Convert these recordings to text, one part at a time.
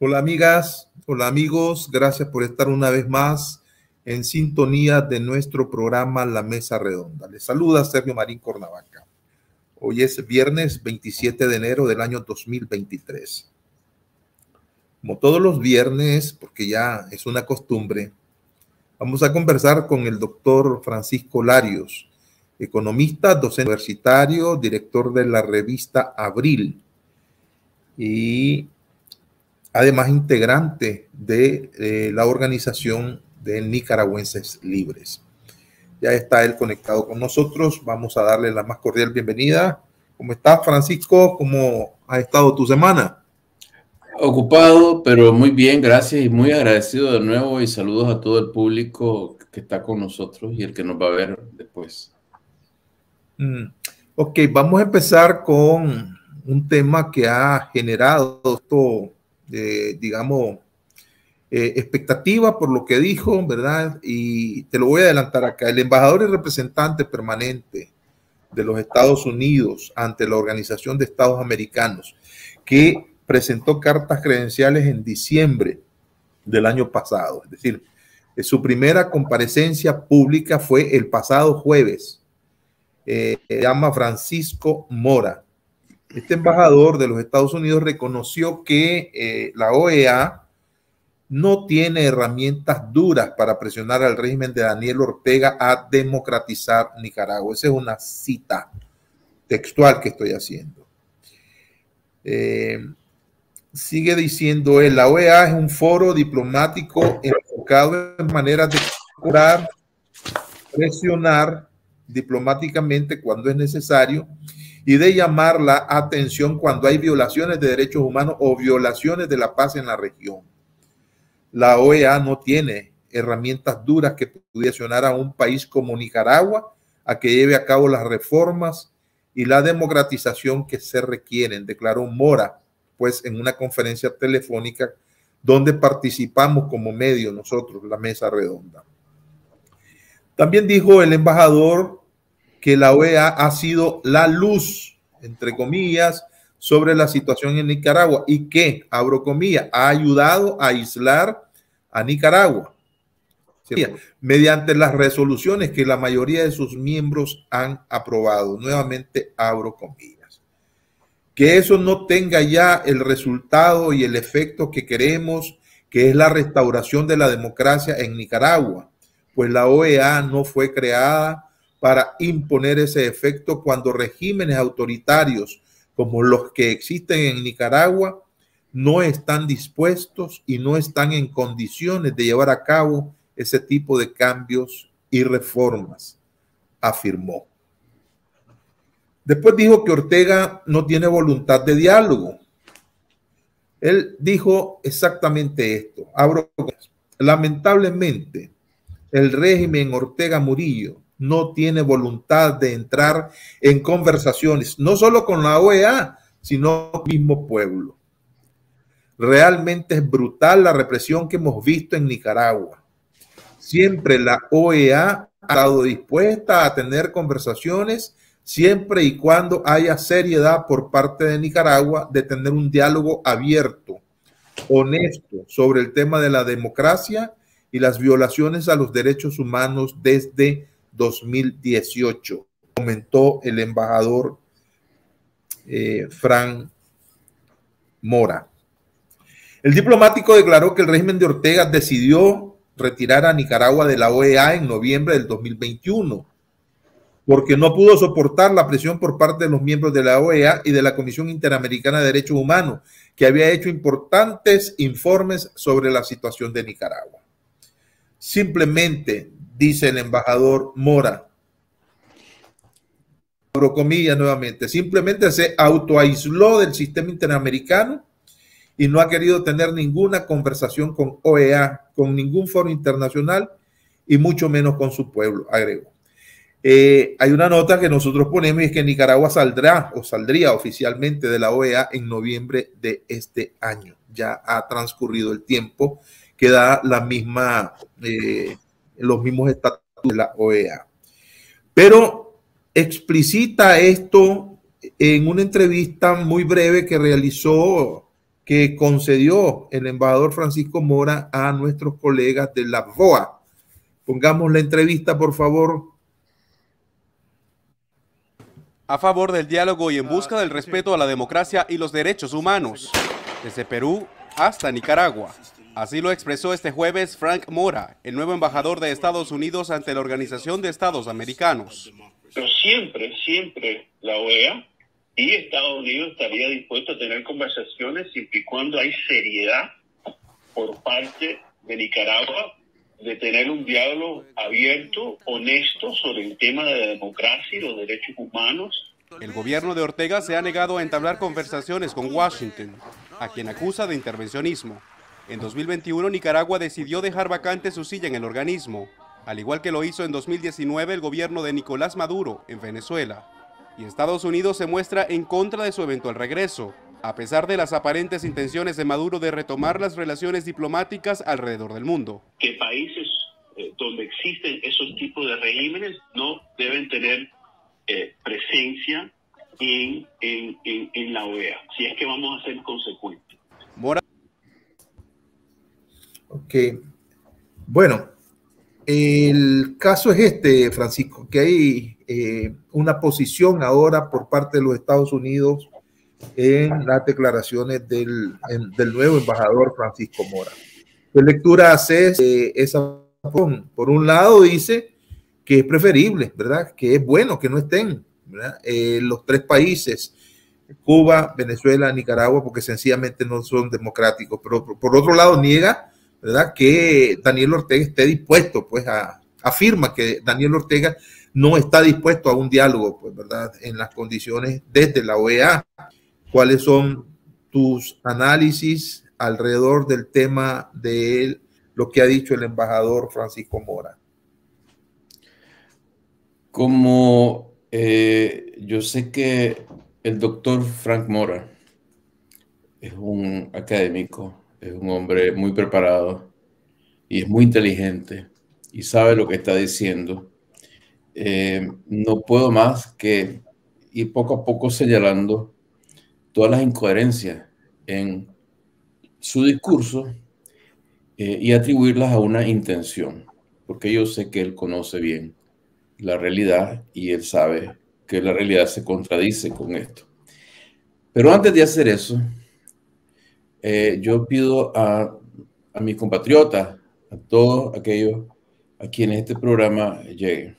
Hola amigas, hola amigos, gracias por estar una vez más en sintonía de nuestro programa La Mesa Redonda. Les saluda Sergio Marín Cornavaca. Hoy es viernes 27 de enero del año 2023. Como todos los viernes, porque ya es una costumbre, vamos a conversar con el doctor Francisco Larios, economista, docente universitario, director de la revista Abril y además integrante de la organización de Nicaragüenses Libres. Ya está él conectado con nosotros. Vamos a darle la más cordial bienvenida. ¿Cómo estás, Francisco? ¿Cómo ha estado tu semana? Ocupado, pero muy bien, gracias y muy agradecido de nuevo y saludos a todo el público que está con nosotros y el que nos va a ver después. Ok, vamos a empezar con un tema que ha generado esto, digamos, expectativa por lo que dijo, ¿verdad? Y te lo voy a adelantar acá. El embajador y representante permanente de los Estados Unidos ante la Organización de Estados Americanos, que presentó cartas credenciales en diciembre del año pasado, es decir, su primera comparecencia pública fue el pasado jueves. Se llama Francisco Mora. Este embajador de los Estados Unidos reconoció que la OEA no tiene herramientas duras para presionar al régimen de Daniel Ortega a democratizar Nicaragua. Esa es una cita textual que estoy haciendo. Sigue diciendo él, la OEA es un foro diplomático enfocado en maneras de procurar presionar diplomáticamente cuando es necesario y de llamar la atención cuando hay violaciones de derechos humanos o violaciones de la paz en la región. La OEA no tiene herramientas duras que pudiera presionar a un país como Nicaragua a que lleve a cabo las reformas y la democratización que se requieren, declaró Mora, pues en una conferencia telefónica donde participamos como medio nosotros, la Mesa Redonda. También dijo el embajador que la OEA ha sido la luz, entre comillas, sobre la situación en Nicaragua y que, abro comillas, ha ayudado a aislar a Nicaragua mediante las resoluciones que la mayoría de sus miembros han aprobado. Nuevamente, abro comillas. Que eso no tenga ya el resultado y el efecto que queremos, que es la restauración de la democracia en Nicaragua, pues la OEA no fue creada para imponer ese efecto cuando regímenes autoritarios como los que existen en Nicaragua no están dispuestos y no están en condiciones de llevar a cabo ese tipo de cambios y reformas, afirmó. Después dijo que Ortega no tiene voluntad de diálogo. Él dijo exactamente esto. Abro, lamentablemente, el régimen Ortega Murillo no tiene voluntad de entrar en conversaciones, no solo con la OEA, sino con el mismo pueblo. Realmente es brutal la represión que hemos visto en Nicaragua. Siempre la OEA ha estado dispuesta a tener conversaciones siempre y cuando haya seriedad por parte de Nicaragua de tener un diálogo abierto, honesto sobre el tema de la democracia y las violaciones a los derechos humanos desde 2018, comentó el embajador Frank Mora. El diplomático declaró que el régimen de Ortega decidió retirar a Nicaragua de la OEA en noviembre del 2021 porque no pudo soportar la presión por parte de los miembros de la OEA y de la Comisión Interamericana de Derechos Humanos, que había hecho importantes informes sobre la situación de Nicaragua. Simplemente, dice el embajador Mora, abro comillas nuevamente, simplemente se autoaisló del sistema interamericano y no ha querido tener ninguna conversación con OEA, con ningún foro internacional y mucho menos con su pueblo, agregó. Hay una nota que nosotros ponemos y es que Nicaragua saldría oficialmente de la OEA en noviembre de este año. Ya ha transcurrido el tiempo que da la misma, los mismos estatutos de la OEA. Pero explicita esto en una entrevista muy breve que realizó, que concedió el embajador Francisco Mora a nuestros colegas de la VOA. Pongamos la entrevista, por favor. A favor del diálogo y en busca del respeto a la democracia y los derechos humanos, desde Perú hasta Nicaragua. Así lo expresó este jueves Frank Mora, el nuevo embajador de Estados Unidos ante la Organización de Estados Americanos. Pero siempre la OEA y Estados Unidos estaría dispuesto a tener conversaciones siempre y cuando hay seriedad por parte de Nicaragua de tener un diálogo abierto, honesto sobre el tema de la democracia y los derechos humanos. El gobierno de Ortega se ha negado a entablar conversaciones con Washington, a quien acusa de intervencionismo. En 2021, Nicaragua decidió dejar vacante su silla en el organismo, al igual que lo hizo en 2019 el gobierno de Nicolás Maduro en Venezuela. Y Estados Unidos se muestra en contra de su eventual regreso, a pesar de las aparentes intenciones de Maduro de retomar las relaciones diplomáticas alrededor del mundo. Que países donde existen esos tipos de regímenes no deben tener presencia en la OEA, si es que vamos a ser consecuentes. Ok. Bueno, el caso es este, Francisco, que hay una posición ahora por parte de los Estados Unidos en las declaraciones del nuevo embajador Francisco Mora. ¿Qué lectura haces esa? Por un lado dice que es preferible, ¿verdad? Que es bueno que no estén, ¿verdad? Los tres países, Cuba, Venezuela, Nicaragua, porque sencillamente no son democráticos. Pero por otro lado niega, ¿verdad?, que Daniel Ortega esté dispuesto, pues afirma que Daniel Ortega no está dispuesto a un diálogo, pues, ¿verdad?, en las condiciones desde la OEA. ¿Cuáles son tus análisis alrededor del tema de lo que ha dicho el embajador Francisco Mora? Como yo sé que el doctor Frank Mora es un académico, es un hombre muy preparado y es muy inteligente y sabe lo que está diciendo, no puedo más que ir poco a poco señalando todas las incoherencias en su discurso y atribuirlas a una intención, porque yo sé que él conoce bien la realidad y él sabe que la realidad se contradice con esto. Pero antes de hacer eso, yo pido a mis compatriotas, a todos aquellos a quienes este programa llegue,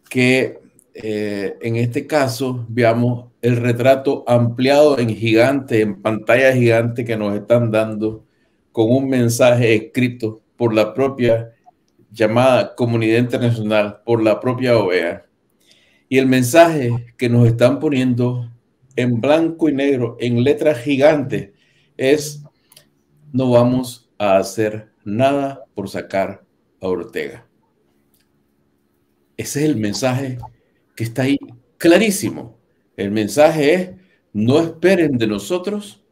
que en este caso veamos el retrato ampliado en gigante, en pantalla gigante que nos están dando con un mensaje escrito por la propia llamada comunidad internacional, por la propia OEA. Y el mensaje que nos están poniendo en blanco y negro, en letras gigantes, es: no vamos a hacer nada por sacar a Ortega. Ese es el mensaje que está ahí clarísimo. El mensaje es: no esperen de nosotros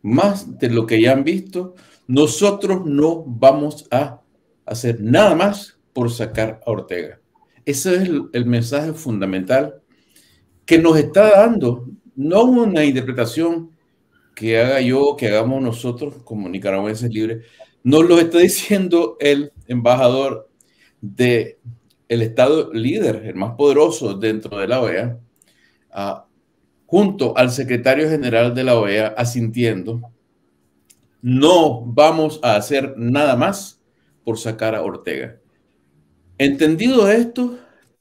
más de lo que ya han visto. Nosotros no vamos a hacer nada más por sacar a Ortega. Ese es el mensaje fundamental que nos está dando, no una interpretación que haga yo, que hagamos nosotros como nicaragüenses libres. Nos lo está diciendo el embajador del Estado líder, el más poderoso dentro de la OEA, junto al secretario general de la OEA, asintiendo no vamos a hacer nada más por sacar a Ortega. Entendido esto,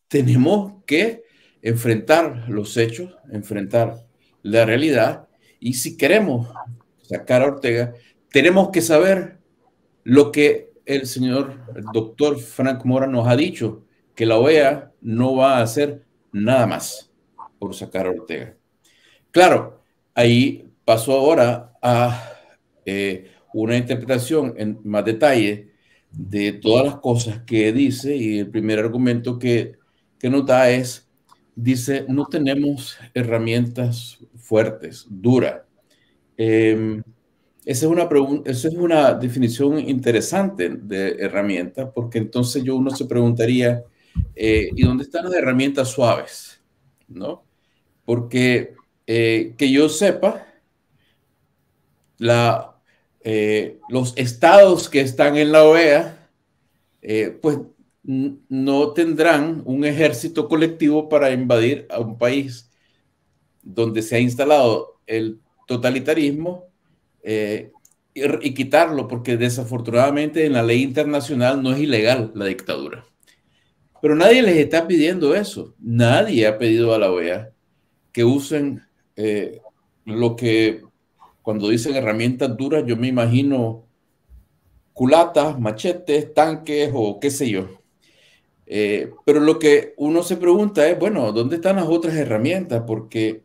tenemos que enfrentar los hechos, enfrentar la realidad, y si queremos sacar a Ortega, tenemos que saber lo que el doctor Frank Mora nos ha dicho, que la OEA no va a hacer nada más por sacar a Ortega. Claro, ahí paso ahora a una interpretación en más detalle de todas las cosas que dice, y el primer argumento que nos da es, dice, no tenemos herramientas fuertes, duras. Esa es una definición interesante de herramienta, porque entonces uno se preguntaría, ¿y dónde están las herramientas suaves? ¿No? Porque que yo sepa, los estados que están en la OEA, pues no tendrán un ejército colectivo para invadir a un país donde se ha instalado el totalitarismo y quitarlo, porque desafortunadamente en la ley internacional no es ilegal la dictadura. Pero nadie les está pidiendo eso. Nadie ha pedido a la OEA que usen lo que, cuando dicen herramientas duras, yo me imagino culatas, machetes, tanques o qué sé yo. Pero lo que uno se pregunta es, bueno, ¿dónde están las otras herramientas? Porque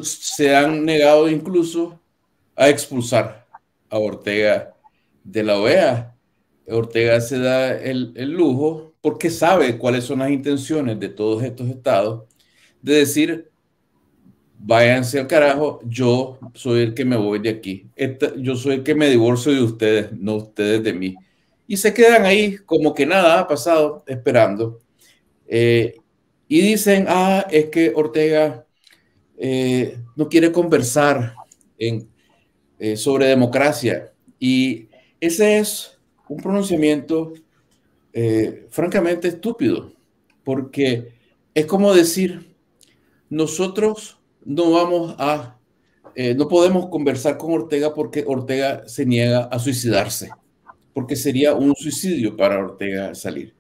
se han negado incluso a expulsar a Ortega de la OEA. Ortega se da el lujo, porque sabe cuáles son las intenciones de todos estos estados, de decir, váyanse al carajo, yo soy el que me voy de aquí. Yo soy el que me divorcio de ustedes, no ustedes de mí. Y se quedan ahí como que nada ha pasado, esperando. Y dicen, es que Ortega no quiere conversar sobre democracia. Y ese es un pronunciamiento francamente estúpido, porque es como decir, nosotros no podemos conversar con Ortega porque Ortega se niega a suicidarse, porque sería un suicidio para Ortega salir.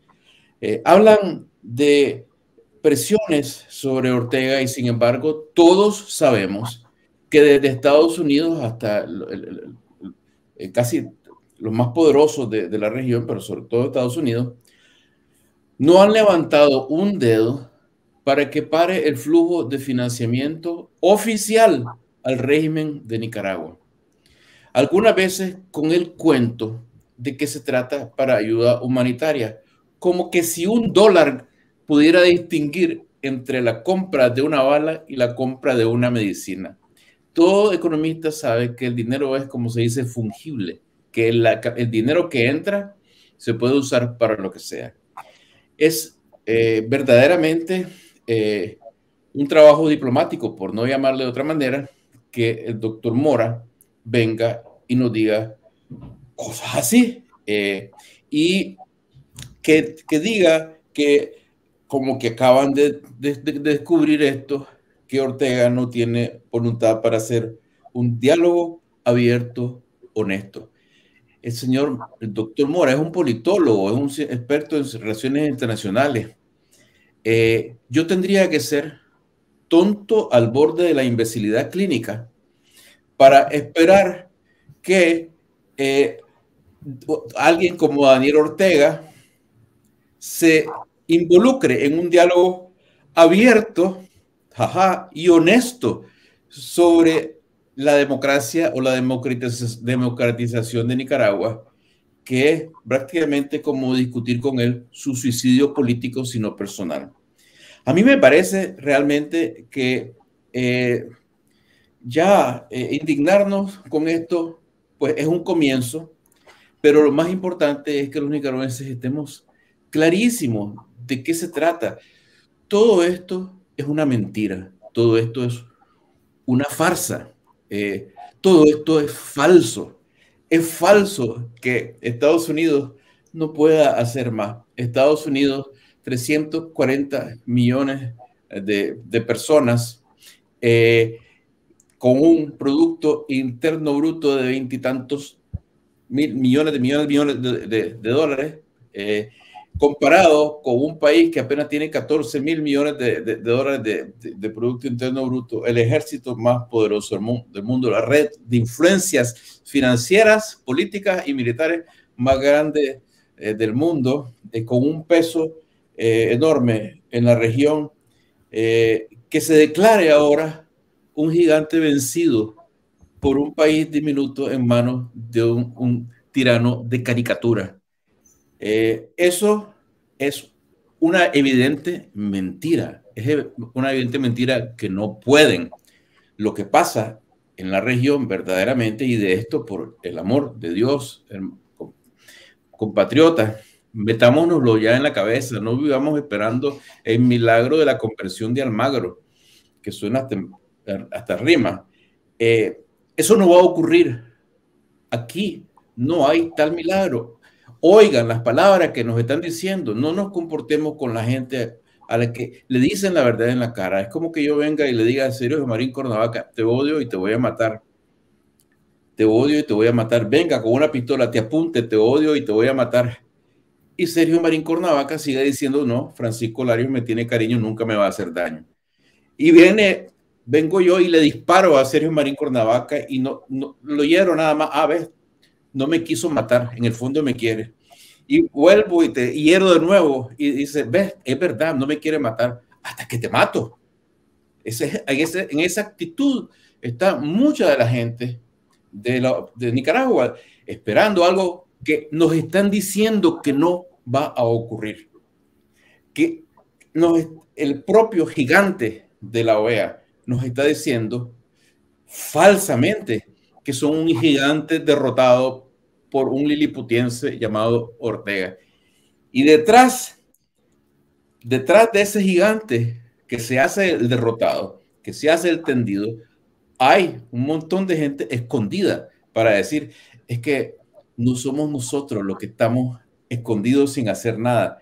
Hablan de presiones sobre Ortega y sin embargo todos sabemos que desde Estados Unidos hasta casi los más poderosos de la región, pero sobre todo Estados Unidos, no han levantado un dedo para que pare el flujo de financiamiento oficial al régimen de Nicaragua. Algunas veces con el cuento de que se trata para ayuda humanitaria, como que si $1 pudiera distinguir entre la compra de una bala y la compra de una medicina. Todo economista sabe que el dinero es, como se dice, fungible, que el dinero que entra se puede usar para lo que sea. Es verdaderamente un trabajo diplomático, por no llamarle de otra manera, que el doctor Mora venga y nos diga cosas así, y que diga que como que acaban de descubrir esto, que Ortega no tiene voluntad para hacer un diálogo abierto, honesto. El doctor Mora es un politólogo, es un experto en relaciones internacionales. Yo tendría que ser tonto al borde de la imbecilidad clínica para esperar que alguien como Daniel Ortega se involucre en un diálogo abierto y honesto sobre la democracia o la democratización de Nicaragua, que es prácticamente como discutir con él su suicidio político, sino personal. A mí me parece realmente que indignarnos con esto, pues es un comienzo, pero lo más importante es que los nicaragüenses estemos clarísimos de qué se trata. Todo esto es una mentira, todo esto es una farsa, todo esto es falso. Es falso que Estados Unidos no pueda hacer más. Estados Unidos, 340 millones de personas, con un Producto Interno Bruto de 20 y tantos millones de dólares, comparado con un país que apenas tiene 14 mil millones de dólares de Producto Interno Bruto, el ejército más poderoso del mundo, la red de influencias financieras, políticas y militares más grande del mundo, con un peso enorme en la región, que se declare ahora un gigante vencido por un país diminuto en manos de un tirano de caricatura. Eso es una evidente mentira. Es una evidente mentira que no pueden. Lo que pasa en la región verdaderamente, y de esto por el amor de Dios, compatriotas, metámonoslo ya en la cabeza, no vivamos esperando el milagro de la conversión de Almagro, que suena hasta rima. Eso no va a ocurrir. Aquí no hay tal milagro. Oigan las palabras que nos están diciendo, no nos comportemos con la gente a la que le dicen la verdad en la cara. Es como que yo venga y le diga a Sergio Marín Cuernavaca, te odio y te voy a matar. Te odio y te voy a matar. Venga con una pistola, te apunte, te odio y te voy a matar. Y Sergio Marín Cuernavaca sigue diciendo, no, Francisco Larios me tiene cariño, nunca me va a hacer daño. Y vengo yo y le disparo a Sergio Marín Cuernavaca y no lo hiero nada más. A ver, no me quiso matar, en el fondo me quiere. Y vuelvo y te hiero de nuevo y dice, ves, es verdad, no me quiere matar, hasta que te mato. En esa actitud está mucha de la gente de Nicaragua esperando algo que nos están diciendo que no va a ocurrir. Que el propio gigante de la OEA nos está diciendo falsamente que son un gigante derrotado por un liliputiense llamado Ortega. Y detrás de ese gigante que se hace el derrotado, que se hace el tendido, hay un montón de gente escondida para decir, es que no somos nosotros los que estamos escondidos sin hacer nada.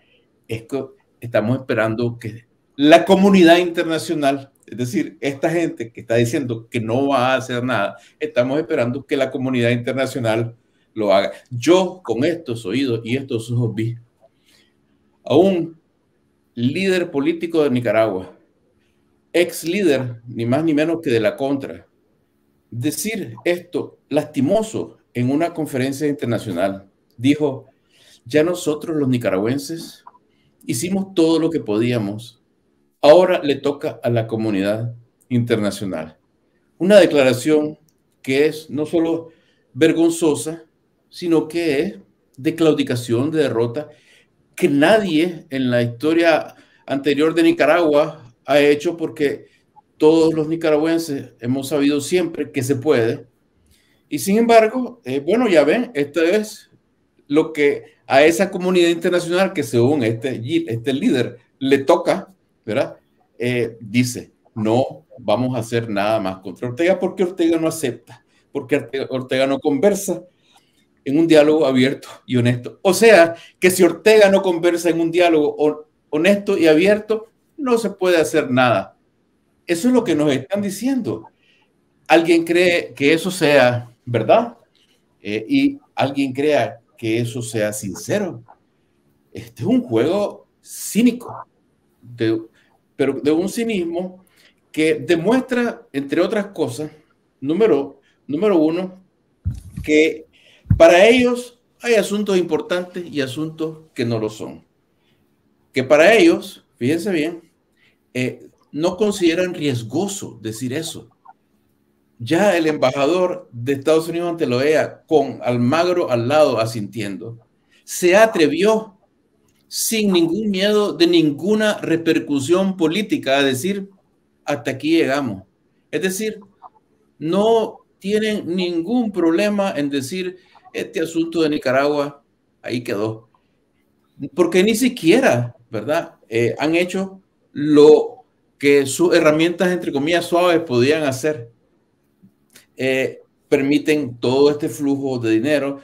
Es que estamos esperando que la comunidad internacional, es decir, esta gente que está diciendo que no va a hacer nada, estamos esperando que la comunidad internacional lo haga. Yo con estos oídos y estos ojos vi a un líder político de Nicaragua, ex líder, ni más ni menos que de la Contra, decir esto lastimoso en una conferencia internacional. Dijo, ya nosotros los nicaragüenses hicimos todo lo que podíamos. Ahora le toca a la comunidad internacional. Una declaración que es no solo vergonzosa, sino que es de claudicación, de derrota, que nadie en la historia anterior de Nicaragua ha hecho, porque todos los nicaragüenses hemos sabido siempre que se puede. Y sin embargo, bueno, ya ven, esto es lo que a esa comunidad internacional que según este líder le toca, ¿verdad? Dice, no vamos a hacer nada más contra Ortega porque Ortega no acepta, porque Ortega no conversa en un diálogo abierto y honesto. O sea, que si Ortega no conversa en un diálogo honesto y abierto, no se puede hacer nada. Eso es lo que nos están diciendo. Alguien cree que eso sea verdad y alguien crea que eso sea sincero. Este es un juego cínico, pero de un cinismo que demuestra, entre otras cosas, número uno, que para ellos hay asuntos importantes y asuntos que no lo son. Que para ellos, fíjense bien, no consideran riesgoso decir eso. Ya el embajador de Estados Unidos ante la OEA, con Almagro al lado asintiendo, se atrevió sin ningún miedo de ninguna repercusión política a decir, hasta aquí llegamos. Es decir, no tienen ningún problema en decir, este asunto de Nicaragua, ahí quedó. Porque ni siquiera, ¿verdad? Han hecho lo que sus herramientas, entre comillas, suaves podían hacer. Permiten todo este flujo de dinero,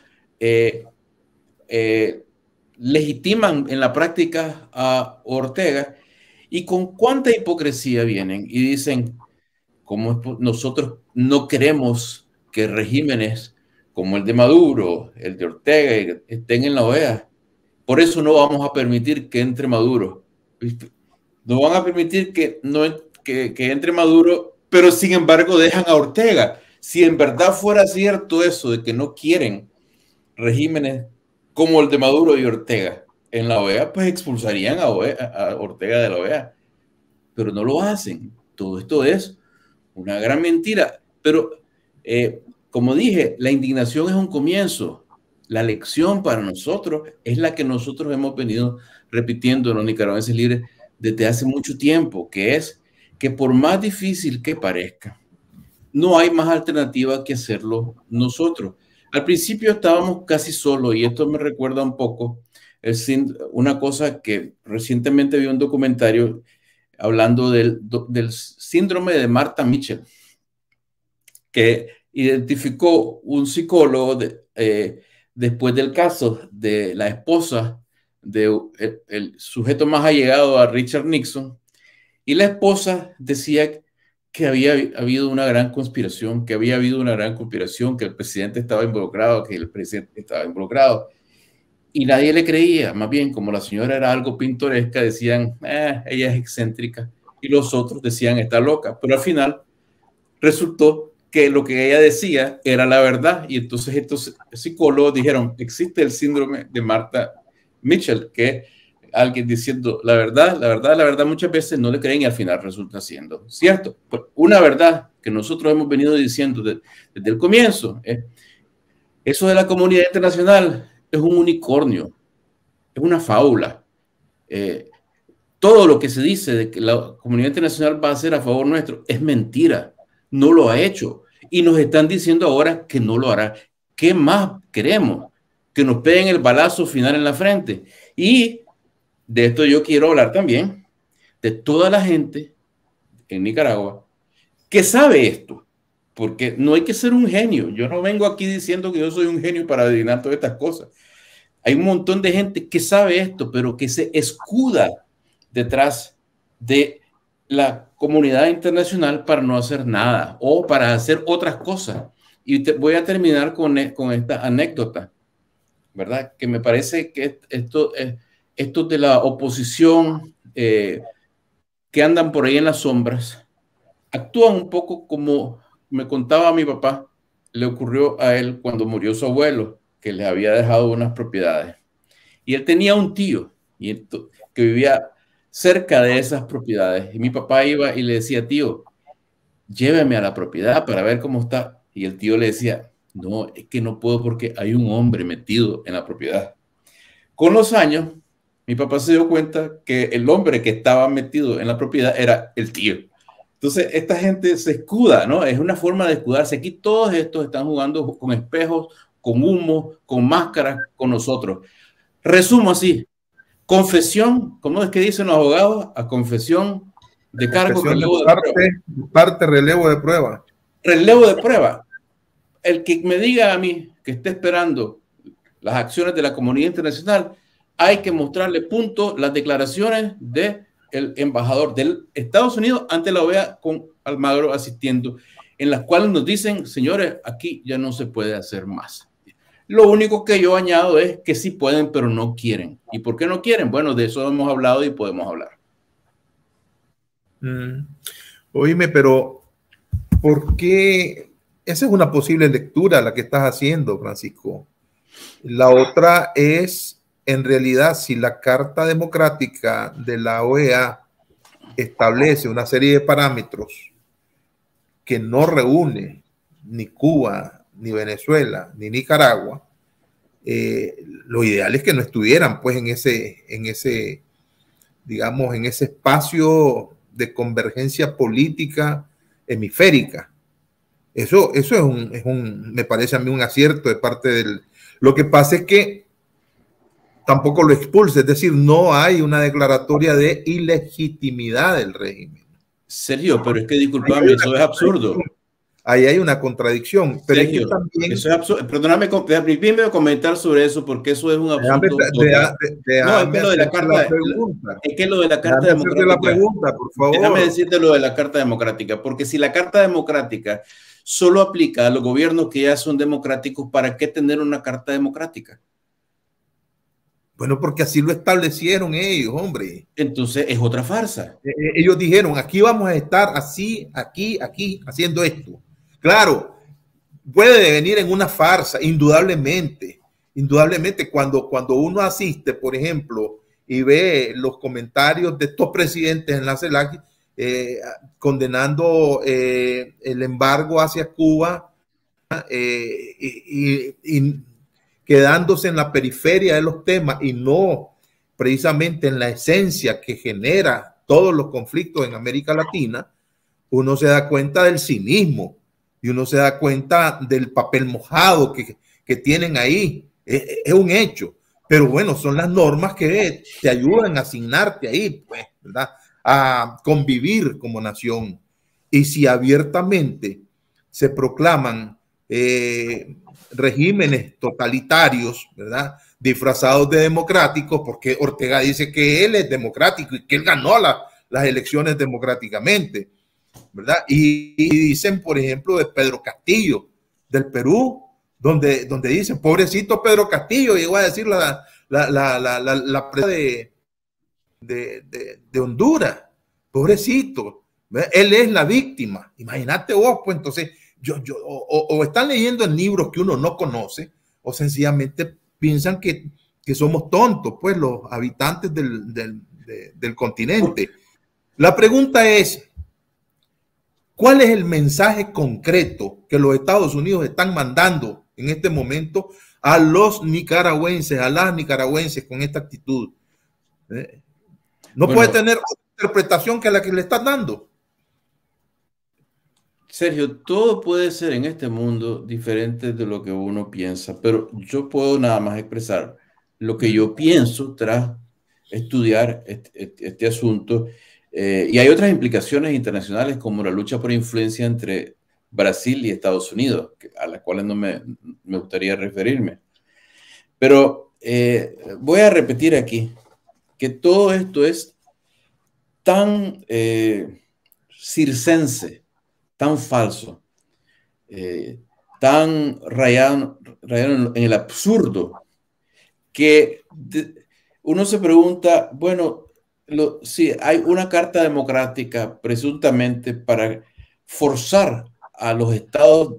legitiman en la práctica a Ortega, y con cuánta hipocresía vienen y dicen, ¿Cómo nosotros no queremos que regímenes como el de Maduro, el de Ortega, estén en la OEA? Por eso no vamos a permitir que entre Maduro. No van a permitir que entre Maduro, pero sin embargo dejan a Ortega. Si en verdad fuera cierto eso de que no quieren regímenes como el de Maduro y Ortega en la OEA, pues expulsarían a Ortega de la OEA. Pero no lo hacen. Todo esto es una gran mentira. Pero, como dije, la indignación es un comienzo. La lección para nosotros es la que nosotros hemos venido repitiendo en los nicaragüenses libres desde hace mucho tiempo, que es que por más difícil que parezca, no hay más alternativa que hacerlo nosotros. Al principio estábamos casi solos, y esto me recuerda un poco una cosa que recientemente vi un documentario hablando del síndrome de Martha Mitchell, que identificó un psicólogo después del caso de la esposa del sujeto más allegado a Richard Nixon, y la esposa decía que había habido una gran conspiración, que el presidente estaba involucrado, y nadie le creía. Más bien, como la señora era algo pintoresca, decían, ella es excéntrica, y los otros decían, está loca. Pero al final resultó que lo que ella decía era la verdad, y entonces estos psicólogos dijeron, existe el síndrome de Martha Mitchell, que alguien diciendo la verdad muchas veces no le creen y al final resulta siendo cierto. Pues una verdad que nosotros hemos venido diciendo desde el comienzo, eso de la comunidad internacional es un unicornio, es una fábula. Todo lo que se dice de que la comunidad internacional va a hacer a favor nuestro es mentira, no lo ha hecho y nos están diciendo ahora que no lo hará. ¿Qué más queremos? Que nos peguen el balazo final en la frente. Y de esto yo quiero hablar también, de toda la gente en Nicaragua que sabe esto, porque no hay que ser un genio. Yo no vengo aquí diciendo que yo soy un genio para adivinar todas estas cosas. Hay un montón de gente que sabe esto, pero que se escuda detrás de la comunidad internacional para no hacer nada o para hacer otras cosas. Y voy a terminar con esta anécdota, ¿verdad? Que me parece que esto de la oposición que andan por ahí en las sombras, actúan un poco como me contaba mi papá, le ocurrió a él cuando murió su abuelo, que le había dejado unas propiedades. Y él tenía un tío que vivía cerca de esas propiedades. Y mi papá iba y le decía, tío, lléveme a la propiedad para ver cómo está. Y el tío le decía, no, es que no puedo porque hay un hombre metido en la propiedad. Con los años, mi papá se dio cuenta que el hombre que estaba metido en la propiedad era el tío. Entonces, esta gente se escuda, ¿no? Es una forma de escudarse. Aquí todos estos están jugando con espejos, con humo, con máscaras, con nosotros. Resumo así. Confesión, ¿cómo es que dicen los abogados? A confesión de cargo, relevo de prueba. Relevo de prueba. Relevo de prueba. El que me diga a mí que esté esperando las acciones de la comunidad internacional, hay que mostrarle las declaraciones del embajador de Estados Unidos ante la OEA con Almagro asistiendo, en las cuales nos dicen, señores, aquí ya no se puede hacer más. Lo único que yo añado es que sí pueden, pero no quieren. ¿Y por qué no quieren? Bueno, de eso hemos hablado y podemos hablar. Oíme, pero ¿por qué? Esa es una posible lectura la que estás haciendo, Francisco. La otra es, en realidad, si la Carta Democrática de la OEA establece una serie de parámetros que no reúne ni Cuba, ni Venezuela, ni Nicaragua, lo ideal es que no estuvieran pues en ese digamos, en ese espacio de convergencia política hemisférica. Eso es me parece a mí un acierto de parte del... Lo que pasa es que tampoco lo expulsa, es decir, no hay una declaratoria de ilegitimidad del régimen. Sergio, pero es que disculpame, eso es absurdo. ahí hay una contradicción. Pero Sergio, es que también... eso es absurdo. Perdóname, primero comentar sobre eso, porque eso es un absurdo. No, es que lo de la carta, es que lo de la carta democrática. Pregunta, por favor. Déjame decirte lo de la carta democrática, porque si la carta democrática solo aplica a los gobiernos que ya son democráticos, ¿para qué tener una carta democrática? Bueno, porque así lo establecieron ellos, hombre. Entonces es otra farsa. Ellos dijeron, aquí vamos a estar así, aquí, haciendo esto. Claro, puede venir en una farsa, indudablemente. Indudablemente, cuando uno asiste, por ejemplo, y ve los comentarios de estos presidentes en la CELAC condenando el embargo hacia Cuba y quedándose en la periferia de los temas y no precisamente en la esencia que genera todos los conflictos en América Latina, uno se da cuenta del cinismo y uno se da cuenta del papel mojado que tienen ahí. Es un hecho, pero bueno, son las normas que te ayudan a asignarte ahí, pues, ¿verdad? A convivir como nación. Y si abiertamente se proclaman regímenes totalitarios, ¿verdad?, disfrazados de democráticos, porque Ortega dice que él es democrático y que él ganó las elecciones democráticamente, ¿verdad? Y dicen, por ejemplo, de Pedro Castillo, del Perú, donde dicen, pobrecito Pedro Castillo, llegó a decir la prensa de Honduras, pobrecito, ¿verdad? Él es la víctima. Imagínate vos, pues entonces, o están leyendo en libros que uno no conoce, o sencillamente piensan que somos tontos, pues los habitantes del continente. La pregunta es, ¿cuál es el mensaje concreto que los Estados Unidos están mandando en este momento a los nicaragüenses, a las nicaragüenses con esta actitud? No puede tener otra interpretación que la que le están dando. Sergio, todo puede ser en este mundo diferente de lo que uno piensa, pero yo puedo nada más expresar lo que yo pienso tras estudiar este asunto. Y hay otras implicaciones internacionales como la lucha por influencia entre Brasil y Estados Unidos, a las cuales no me gustaría referirme. Pero voy a repetir aquí que todo esto es tan circense, tan falso, tan rayado en el absurdo, que uno se pregunta, bueno, si hay una carta democrática presuntamente para forzar a los estados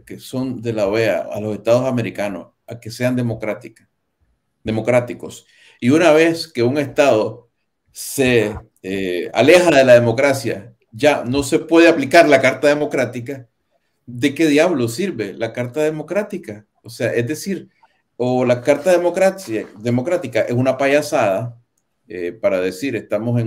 que son de la OEA, a los estados americanos, a que sean democráticos. Y una vez que un estado se aleja de la democracia, ya no se puede aplicar la Carta Democrática, ¿de qué diablo sirve la Carta Democrática? O sea, es decir, o la Carta Democrática es una payasada para decir estamos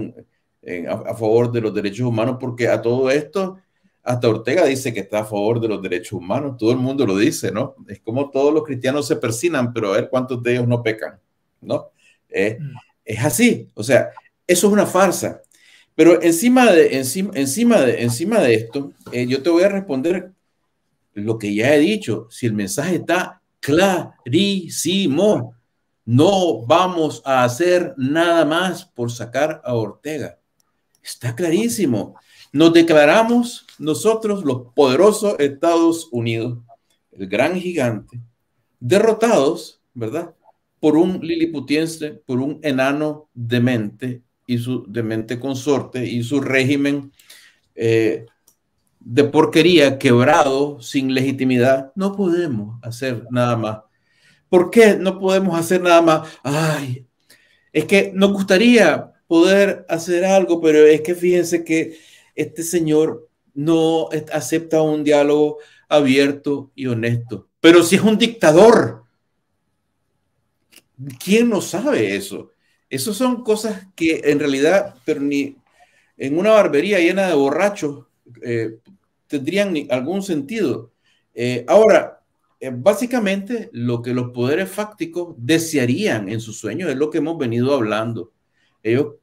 a favor de los derechos humanos, porque a todo esto, hasta Ortega dice que está a favor de los derechos humanos, todo el mundo lo dice, ¿no? Es como todos los cristianos se persignan, pero a ver cuántos de ellos no pecan, ¿no? Es así, o sea, eso es una farsa. Pero encima de esto, yo te voy a responder lo que ya he dicho. Si el mensaje está clarísimo, no vamos a hacer nada más por sacar a Ortega. Está clarísimo. Nos declaramos nosotros, los poderosos Estados Unidos, el gran gigante, derrotados, ¿verdad?, por un liliputiense, por un enano demente y su demente consorte y su régimen de porquería quebrado, sin legitimidad. No podemos hacer nada más. ¿Por qué no podemos hacer nada más? Ay, es que nos gustaría poder hacer algo, pero es que fíjense que este señor no acepta un diálogo abierto y honesto. Pero si es un dictador, ¿quién no sabe eso? Esas son cosas que en realidad, pero ni en una barbería llena de borrachos tendrían algún sentido. Ahora, básicamente lo que los poderes fácticos desearían en sus sueños es lo que hemos venido hablando. Ellos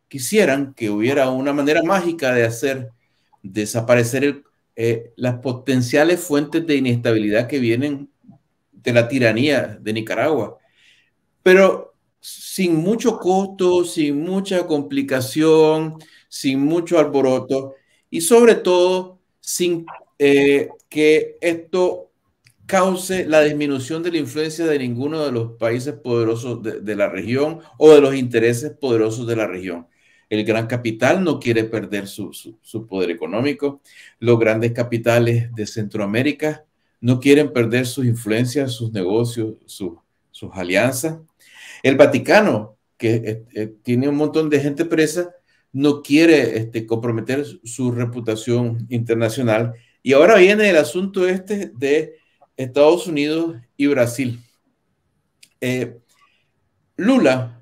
quisieran que hubiera una manera mágica de hacer desaparecer las potenciales fuentes de inestabilidad que vienen de la tiranía de Nicaragua, pero sin mucho costo, sin mucha complicación, sin mucho alboroto y sobre todo sin que esto cause la disminución de la influencia de ninguno de los países poderosos de la región o de los intereses poderosos de la región. El gran capital no quiere perder su poder económico. Los grandes capitales de Centroamérica no quieren perder sus influencias, sus negocios, sus alianzas. El Vaticano, que tiene un montón de gente presa, no quiere comprometer su reputación internacional. Y ahora viene el asunto de Estados Unidos y Brasil. Lula,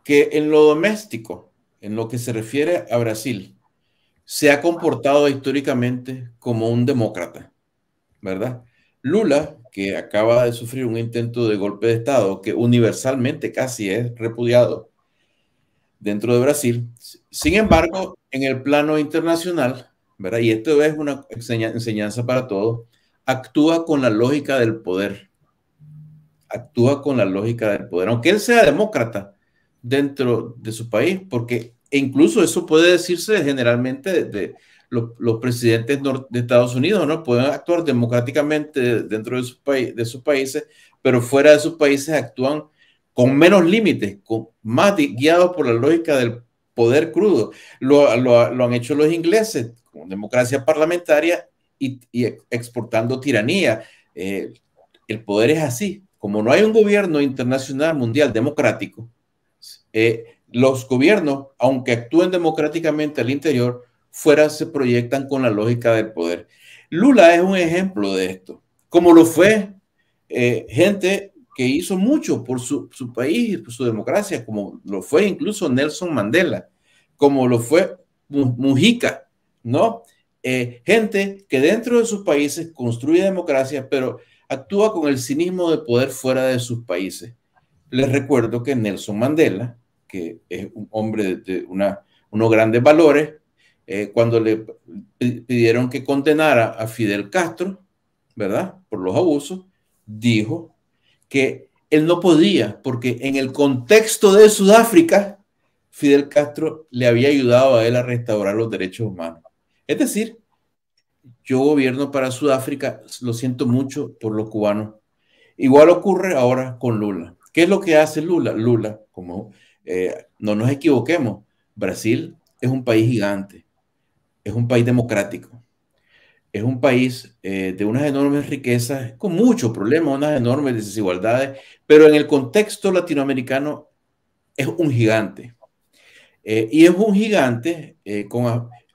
que en lo doméstico, en lo que se refiere a Brasil, se ha comportado históricamente como un demócrata, ¿verdad? Lula, que acaba de sufrir un intento de golpe de Estado que universalmente casi es repudiado dentro de Brasil. Sin embargo, en el plano internacional, ¿verdad? Y esto es una enseñanza para todos, actúa con la lógica del poder. Actúa con la lógica del poder, aunque él sea demócrata dentro de su país, porque incluso eso puede decirse generalmente de los presidentes de Estados Unidos, ¿no? Pueden actuar democráticamente dentro de sus países, pero fuera de sus países actúan con menos límites, más guiados por la lógica del poder crudo. Lo han hecho los ingleses con democracia parlamentaria y exportando tiranía. El poder es así. Como no hay un gobierno internacional mundial democrático, los gobiernos, aunque actúen democráticamente al interior, fuera se proyectan con la lógica del poder. Lula es un ejemplo de esto, como lo fue gente que hizo mucho por su país y por su democracia, como lo fue incluso Nelson Mandela, como lo fue Mujica, ¿no? Gente que dentro de sus países construye democracia, pero actúa con el cinismo de poder fuera de sus países. Les recuerdo que Nelson Mandela, que es un hombre de unos grandes valores, cuando le pidieron que condenara a Fidel Castro, ¿verdad? Por los abusos, dijo que él no podía, porque en el contexto de Sudáfrica, Fidel Castro le había ayudado a él a restaurar los derechos humanos. Es decir, yo gobierno para Sudáfrica, lo siento mucho por los cubanos. Igual ocurre ahora con Lula. ¿Qué es lo que hace Lula? Lula, como no nos equivoquemos, Brasil es un país gigante, es un país democrático, es un país de unas enormes riquezas, con muchos problemas, unas enormes desigualdades, pero en el contexto latinoamericano es un gigante. Y es un gigante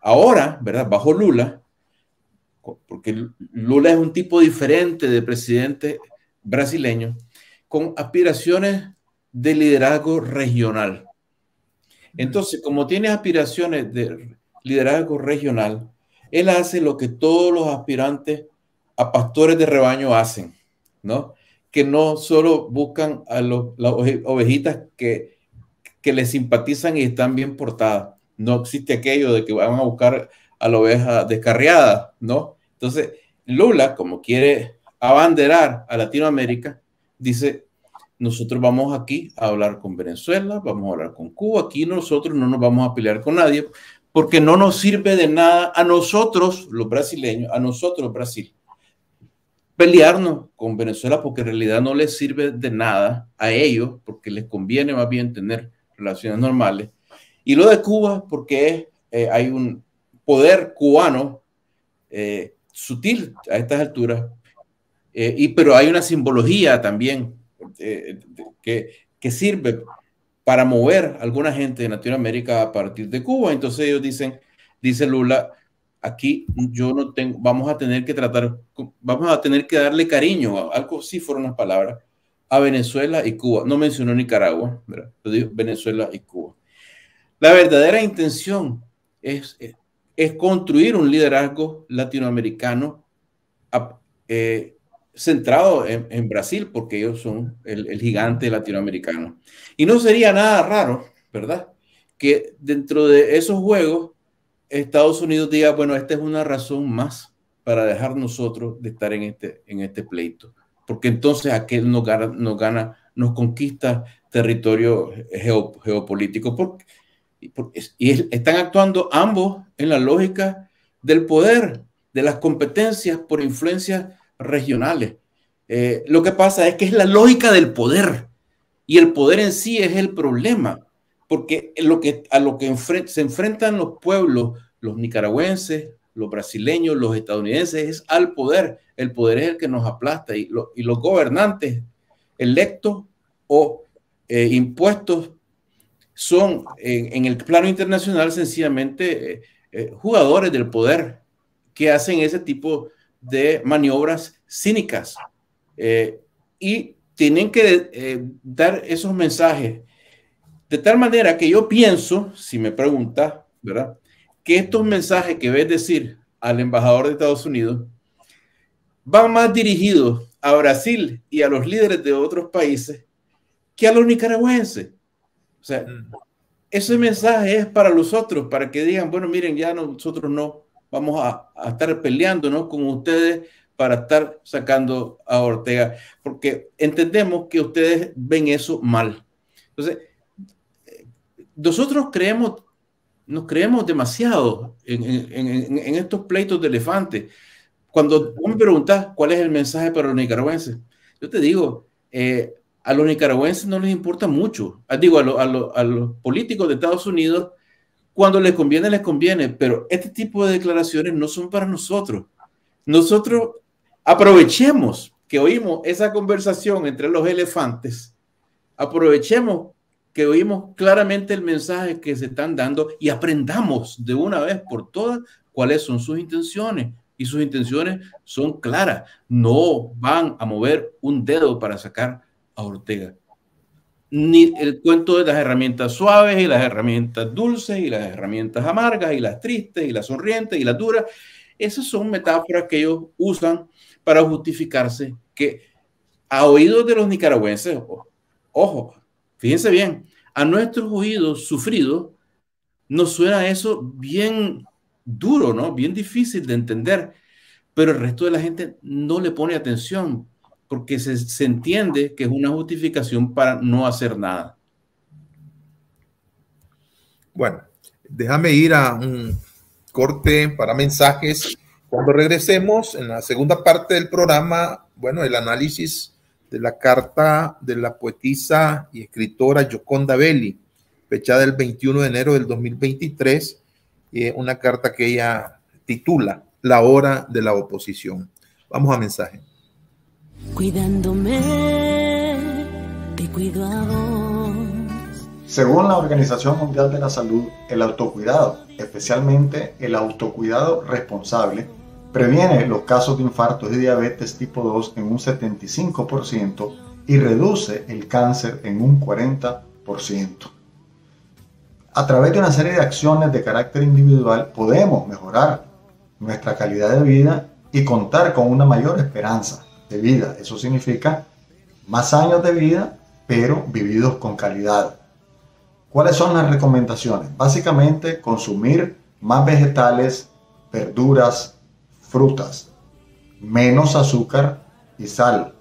ahora, ¿verdad? Bajo Lula, porque Lula es un tipo diferente de presidente brasileño, con aspiraciones de liderazgo regional. Entonces, como tiene aspiraciones de liderazgo regional, él hace lo que todos los aspirantes a pastores de rebaño hacen, ¿no? Que no solo buscan a las ovejitas que les simpatizan y están bien portadas. No existe aquello de que van a buscar a la oveja descarriada, ¿no? Entonces, Lula, como quiere abanderar a Latinoamérica, dice, nosotros vamos aquí a hablar con Venezuela, vamos a hablar con Cuba, aquí nosotros no nos vamos a pelear con nadie, porque no nos sirve de nada a nosotros, los brasileños, a nosotros, Brasil, pelearnos con Venezuela, porque en realidad no les sirve de nada a ellos, porque les conviene más bien tener relaciones normales. Y lo de Cuba, porque hay un poder cubano sutil a estas alturas, pero hay una simbología también que sirve para mover a alguna gente de Latinoamérica a partir de Cuba. Entonces ellos dicen, dice Lula, aquí yo no tengo, vamos a tener que darle cariño, algo así fueron las palabras, a Venezuela y Cuba. No mencionó Nicaragua, ¿verdad? Lo dijo Venezuela y Cuba. La verdadera intención es construir un liderazgo latinoamericano centrado en Brasil, porque ellos son el gigante latinoamericano. Y no sería nada raro, ¿verdad?, que dentro de esos juegos Estados Unidos diga, bueno, esta es una razón más para dejar nosotros de estar en este pleito, porque entonces aquel nos conquista territorio geopolítico, y están actuando ambos en la lógica del poder, de las competencias por influencias regionales. Lo que pasa es que es la lógica del poder, y el poder en sí es el problema, porque a lo que se enfrentan los pueblos, los nicaragüenses, los brasileños, los estadounidenses, es al poder. El poder es el que nos aplasta, y los gobernantes electos o impuestos son en el plano internacional sencillamente jugadores del poder que hacen ese tipo de maniobras cínicas, y tienen que dar esos mensajes de tal manera que yo pienso, si me preguntas, ¿verdad?, que estos mensajes que ves decir al embajador de Estados Unidos van más dirigidos a Brasil y a los líderes de otros países que a los nicaragüenses. O sea, ese mensaje es para los otros, para que digan, bueno, miren, ya nosotros no vamos a estar peleándonos con ustedes para estar sacando a Ortega, porque entendemos que ustedes ven eso mal. Entonces, nosotros nos creemos demasiado en estos pleitos de elefantes. Cuando tú me preguntas cuál es el mensaje para los nicaragüenses, yo te digo, a los nicaragüenses no les importa mucho. Digo, a los políticos de Estados Unidos, cuando les conviene, pero este tipo de declaraciones no son para nosotros. Nosotros aprovechemos que oímos esa conversación entre los elefantes, aprovechemos que oímos claramente el mensaje que se están dando y aprendamos de una vez por todas cuáles son sus intenciones. Y sus intenciones son claras. No van a mover un dedo para sacar a Ortega. Ni el cuento de las herramientas suaves y las herramientas dulces y las herramientas amargas y las tristes y las sonrientes y las duras. Esas son metáforas que ellos usan para justificarse, que a oídos de los nicaragüenses, ojo, fíjense bien, a nuestros oídos sufridos nos suena eso bien duro, ¿no? Bien difícil de entender, pero el resto de la gente no le pone atención porque se entiende que es una justificación para no hacer nada. Bueno, déjame ir a un corte para mensajes. Cuando regresemos en la segunda parte del programa, bueno, el análisis de la carta de la poetisa y escritora Gioconda Belli, fechada el 21 de enero del 2023, una carta que ella titula La hora de la oposición. Vamos a mensaje. Cuidándome, te cuido a vos. Según la Organización Mundial de la Salud, el autocuidado, especialmente el autocuidado responsable, previene los casos de infartos y diabetes tipo 2 en un 75% y reduce el cáncer en un 40%. A través de una serie de acciones de carácter individual podemos mejorar nuestra calidad de vida y contar con una mayor esperanza de vida. Eso significa más años de vida, pero vividos con calidad. ¿Cuáles son las recomendaciones? Básicamente, consumir más vegetales, verduras, frutas, menos azúcar y sal,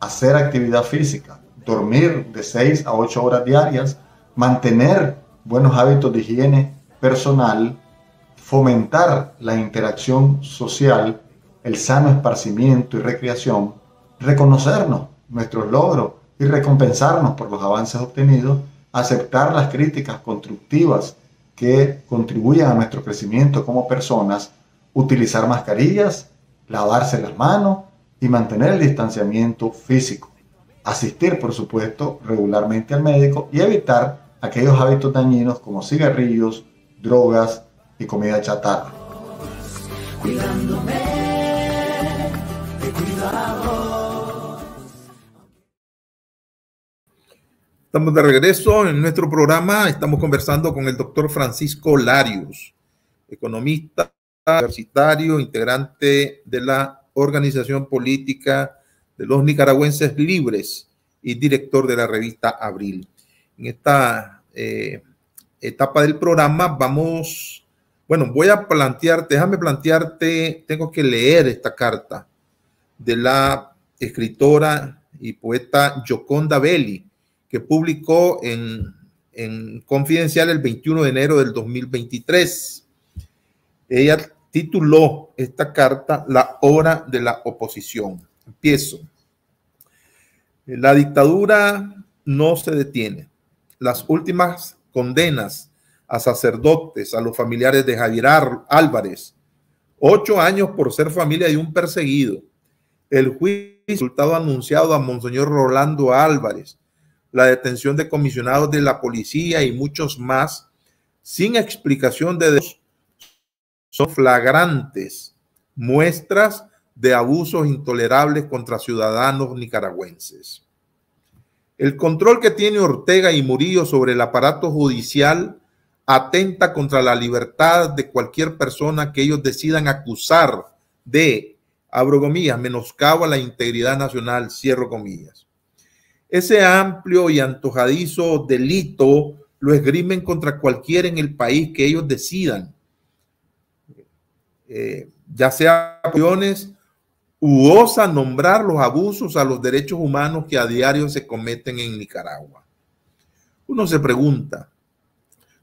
hacer actividad física, dormir de 6 a 8 horas diarias, mantener buenos hábitos de higiene personal, fomentar la interacción social, el sano esparcimiento y recreación, reconocernos nuestros logros y recompensarnos por los avances obtenidos, aceptar las críticas constructivas que contribuyan a nuestro crecimiento como personas, utilizar mascarillas, lavarse las manos y mantener el distanciamiento físico. Asistir, por supuesto, regularmente al médico y evitar aquellos hábitos dañinos como cigarrillos, drogas y comida chatarra. Cuidándome, te cuido a vos. Estamos de regreso en nuestro programa. Estamos conversando con el doctor Francisco Larios, economista universitario, integrante de la Organización Política de los Nicaragüenses Libres y director de la revista Abril. En esta etapa del programa vamos Bueno, déjame plantearte, tengo que leer esta carta de la escritora y poeta Gioconda Belli, que publicó en Confidencial el 21 de enero del 2023. Ella tituló esta carta La hora de la oposición. Empiezo. La dictadura no se detiene. Las últimas condenas a sacerdotes, a los familiares de Javier Álvarez, 8 años por ser familia de un perseguido, el juicio resultado anunciado a Monseñor Rolando Álvarez, la detención de comisionados de la policía y muchos más, sin explicación de derechos, son flagrantes muestras de abusos intolerables contra ciudadanos nicaragüenses. El control que tiene Ortega y Murillo sobre el aparato judicial atenta contra la libertad de cualquier persona que ellos decidan acusar de, abro comillas, menoscabo a la integridad nacional, cierro comillas. Ese amplio y antojadizo delito lo esgrimen contra cualquiera en el país que ellos decidan, ya sea opciones u osa nombrar los abusos a los derechos humanos que a diario se cometen en Nicaragua. Uno se pregunta,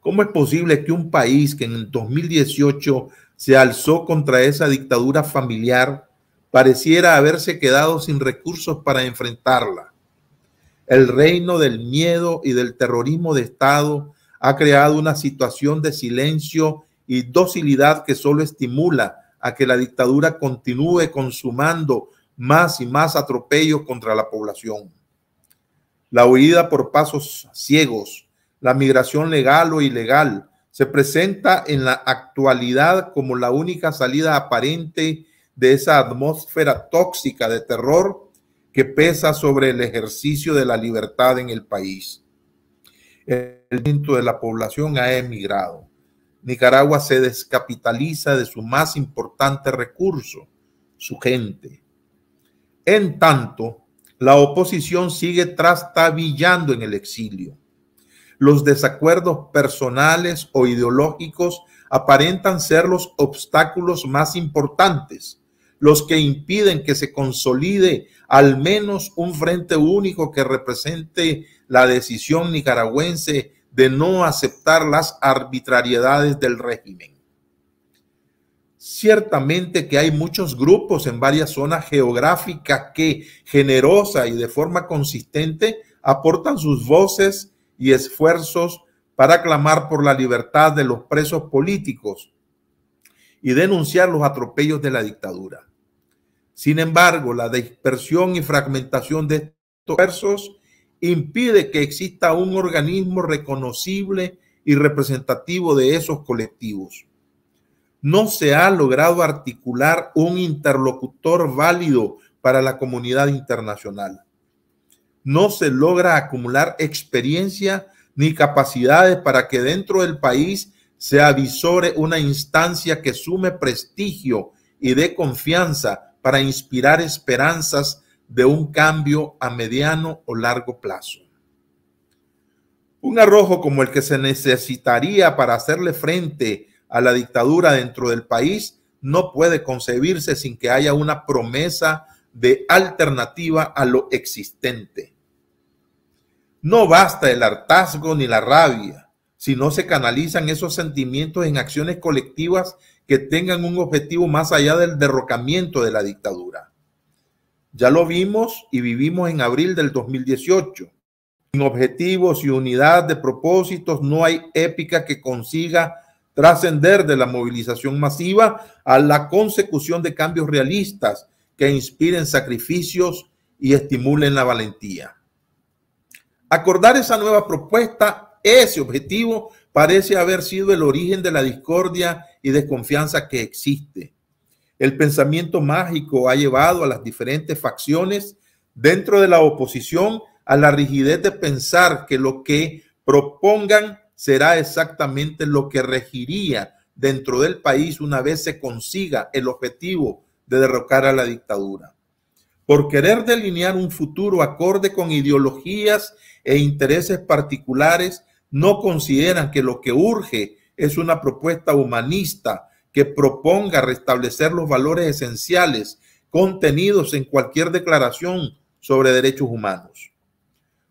¿cómo es posible que un país que en el 2018 se alzó contra esa dictadura familiar pareciera haberse quedado sin recursos para enfrentarla? El reino del miedo y del terrorismo de Estado ha creado una situación de silencio y docilidad que solo estimula a que la dictadura continúe consumando más y más atropellos contra la población. La huida por pasos ciegos, la migración legal o ilegal, se presenta en la actualidad como la única salida aparente de esa atmósfera tóxica de terror que pesa sobre el ejercicio de la libertad en el país. El centro de la población ha emigrado. Nicaragua se descapitaliza de su más importante recurso, su gente. En tanto, la oposición sigue trastabillando en el exilio. Los desacuerdos personales o ideológicos aparentan ser los obstáculos más importantes, los que impiden que se consolide al menos un frente único que represente la decisión nicaragüense de no aceptar las arbitrariedades del régimen. Ciertamente que hay muchos grupos en varias zonas geográficas que, generosa y de forma consistente, aportan sus voces y esfuerzos para clamar por la libertad de los presos políticos y denunciar los atropellos de la dictadura. Sin embargo, la dispersión y fragmentación de estos esfuerzos impide que exista un organismo reconocible y representativo de esos colectivos. No se ha logrado articular un interlocutor válido para la comunidad internacional. No se logra acumular experiencia ni capacidades para que dentro del país se avisore una instancia que sume prestigio y dé confianza para inspirar esperanzas de un cambio a mediano o largo plazo. Un arrojo como el que se necesitaría para hacerle frente a la dictadura dentro del país no puede concebirse sin que haya una promesa de alternativa a lo existente. No basta el hartazgo ni la rabia, si no se canalizan esos sentimientos en acciones colectivas que tengan un objetivo más allá del derrocamiento de la dictadura. Ya lo vimos y vivimos en abril del 2018. Sin objetivos y unidad de propósitos no hay épica que consiga trascender de la movilización masiva a la consecución de cambios realistas que inspiren sacrificios y estimulen la valentía. Acordar esa nueva propuesta, ese objetivo, parece haber sido el origen de la discordia y desconfianza que existe. El pensamiento mágico ha llevado a las diferentes facciones dentro de la oposición a la rigidez de pensar que lo que propongan será exactamente lo que regiría dentro del país una vez se consiga el objetivo de derrocar a la dictadura. Por querer delinear un futuro acorde con ideologías e intereses particulares, no consideran que lo que urge es una propuesta humanista que proponga restablecer los valores esenciales contenidos en cualquier declaración sobre derechos humanos.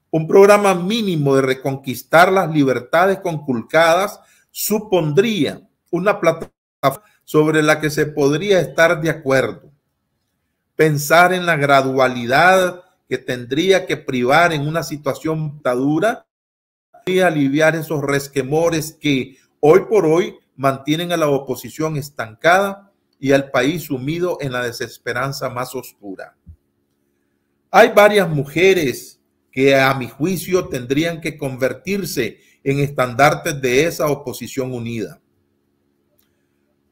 Un programa mínimo de reconquistar las libertades conculcadas supondría una plataforma sobre la que se podría estar de acuerdo. Pensar en la gradualidad que tendría que privar en una situación dura y aliviar esos resquemores que hoy por hoy mantienen a la oposición estancada y al país sumido en la desesperanza más oscura. Hay varias mujeres que a mi juicio tendrían que convertirse en estandartes de esa oposición unida.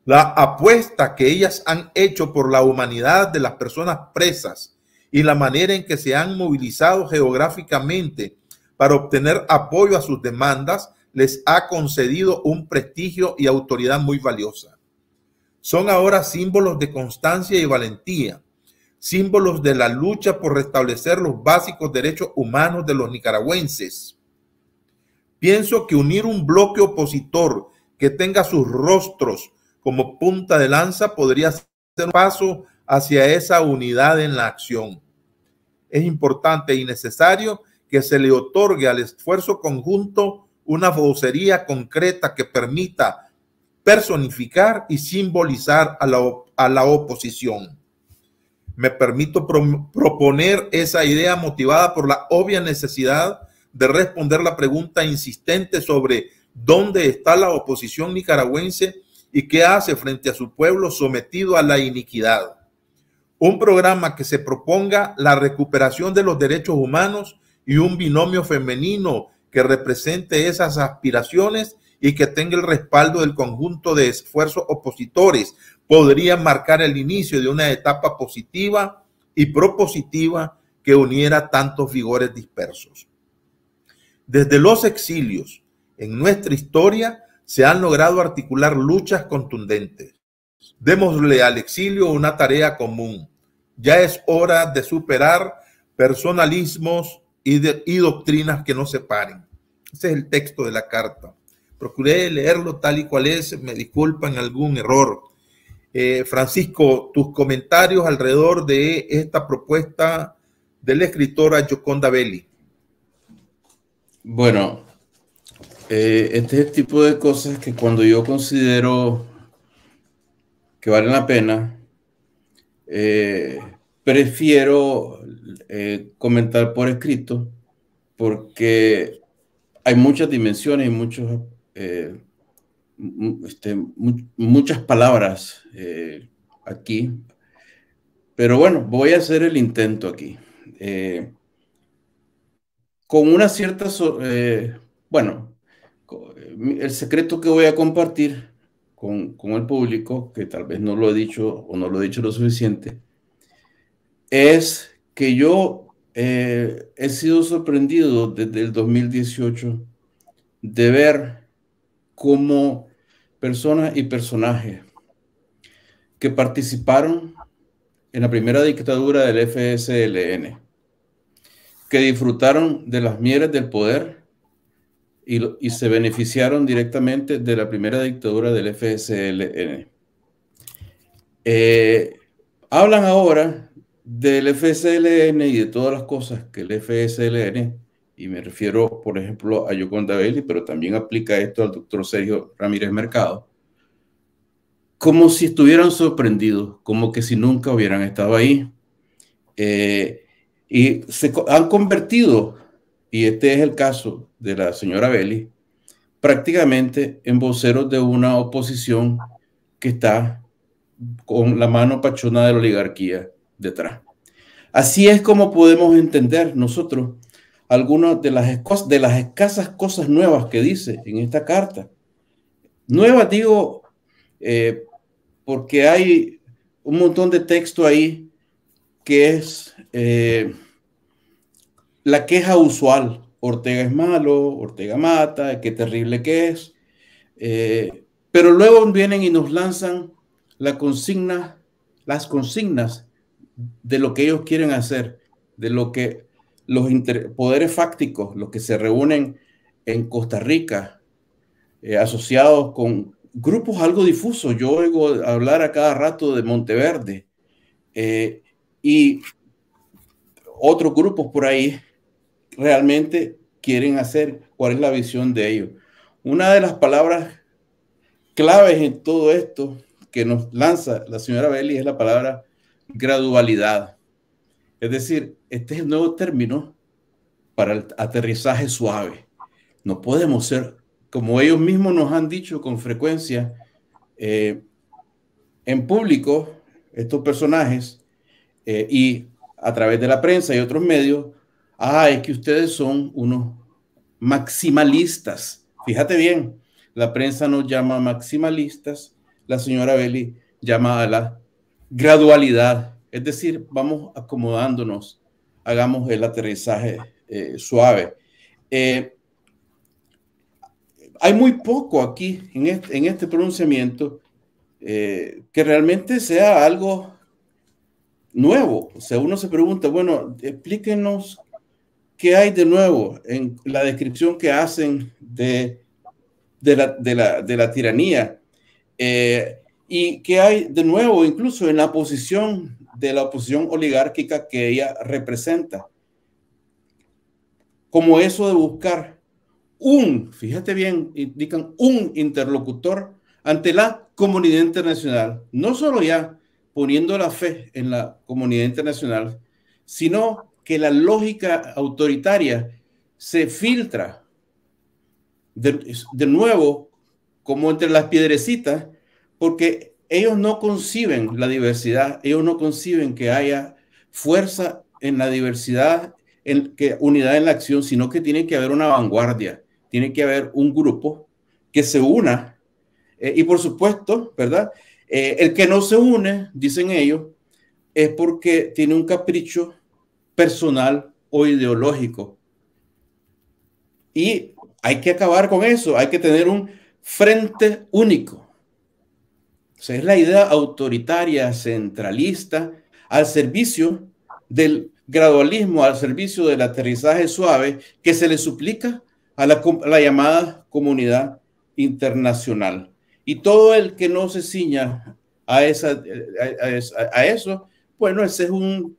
La apuesta que ellas han hecho por la humanidad de las personas presas y la manera en que se han movilizado geográficamente para obtener apoyo a sus demandas les ha concedido un prestigio y autoridad muy valiosa. Son ahora símbolos de constancia y valentía, símbolos de la lucha por restablecer los básicos derechos humanos de los nicaragüenses. Pienso que unir un bloque opositor que tenga sus rostros como punta de lanza podría ser un paso hacia esa unidad en la acción. Es importante y necesario que se le otorgue al esfuerzo conjunto una vocería concreta que permita personificar y simbolizar a la oposición. Me permito proponer esa idea motivada por la obvia necesidad de responder la pregunta insistente sobre dónde está la oposición nicaragüense y qué hace frente a su pueblo sometido a la iniquidad. Un programa que se proponga la recuperación de los derechos humanos y un binomio femenino que represente esas aspiraciones y que tenga el respaldo del conjunto de esfuerzos opositores podría marcar el inicio de una etapa positiva y propositiva que uniera tantos vigores dispersos. Desde los exilios en nuestra historia se han logrado articular luchas contundentes. Démosle al exilio una tarea común. Ya es hora de superar personalismos y doctrinas que nos separen. Ese es el texto de la carta. Procuré leerlo tal y cual es, me disculpan algún error. Francisco, tus comentarios alrededor de esta propuesta de la escritora Gioconda Belli. Bueno, este es el tipo de cosas que cuando yo considero que valen la pena, prefiero comentar por escrito, porque hay muchas dimensiones y muchas palabras aquí, pero bueno, voy a hacer el intento aquí. Con una cierta, el secreto que voy a compartir con el público, que tal vez no lo he dicho o no lo he dicho lo suficiente, es que yo he sido sorprendido desde el 2018 de ver cómo personas y personajes que participaron en la primera dictadura del FSLN, que disfrutaron de las mieles del poder y se beneficiaron directamente de la primera dictadura del FSLN. Hablan ahora del FSLN y de todas las cosas que el FSLN, y me refiero, por ejemplo, a Gioconda Belli, pero también aplica esto al doctor Sergio Ramírez Mercado, como si estuvieran sorprendidos, como que si nunca hubieran estado ahí. Y se han convertido, y este es el caso de la señora Belli, prácticamente en voceros de una oposición que está con la mano pachona de la oligarquía detrás. Así es como podemos entender nosotros algunas de las escasas cosas nuevas que dice en esta carta. Nuevas digo porque hay un montón de texto ahí que es la queja usual. Ortega es malo, Ortega mata, qué terrible que es. Pero luego vienen y nos lanzan las consignas de lo que ellos quieren hacer, de lo que los poderes fácticos, los que se reúnen en Costa Rica, asociados con grupos algo difusos. Yo oigo hablar a cada rato de Monteverde y otros grupos por ahí realmente quieren hacer. ¿Cuál es la visión de ellos? Una de las palabras claves en todo esto que nos lanza la señora Belli es la palabra gradualidad. Es decir, este es el nuevo término para el aterrizaje suave. No podemos ser, como ellos mismos nos han dicho con frecuencia en público, estos personajes y a través de la prensa y otros medios, es que ustedes son unos maximalistas. Fíjate bien, la prensa nos llama maximalistas, la señora Belli llama a la gradualidad, es decir, vamos acomodándonos, hagamos el aterrizaje suave. Hay muy poco aquí en este pronunciamiento que realmente sea algo nuevo. O sea, uno se pregunta, bueno, explíquenos qué hay de nuevo en la descripción que hacen de la tiranía y qué hay de nuevo incluso en la posición de la oposición oligárquica que ella representa. Como eso de buscar fíjate bien, indican un interlocutor ante la comunidad internacional, no solo ya poniendo la fe en la comunidad internacional, sino que la lógica autoritaria se filtra de nuevo como entre las piedrecitas, porque ellos no conciben la diversidad, ellos no conciben que haya fuerza en la diversidad, unidad en la acción, sino que tiene que haber una vanguardia, tiene que haber un grupo que se una. Y por supuesto, ¿verdad? El que no se une, dicen ellos, es porque tiene un capricho personal o ideológico. Y hay que acabar con eso, hay que tener un frente único. O sea, es la idea autoritaria, centralista, al servicio del gradualismo, al servicio del aterrizaje suave, que se le suplica a la llamada comunidad internacional. Y todo el que no se ciña a eso, bueno, ese es un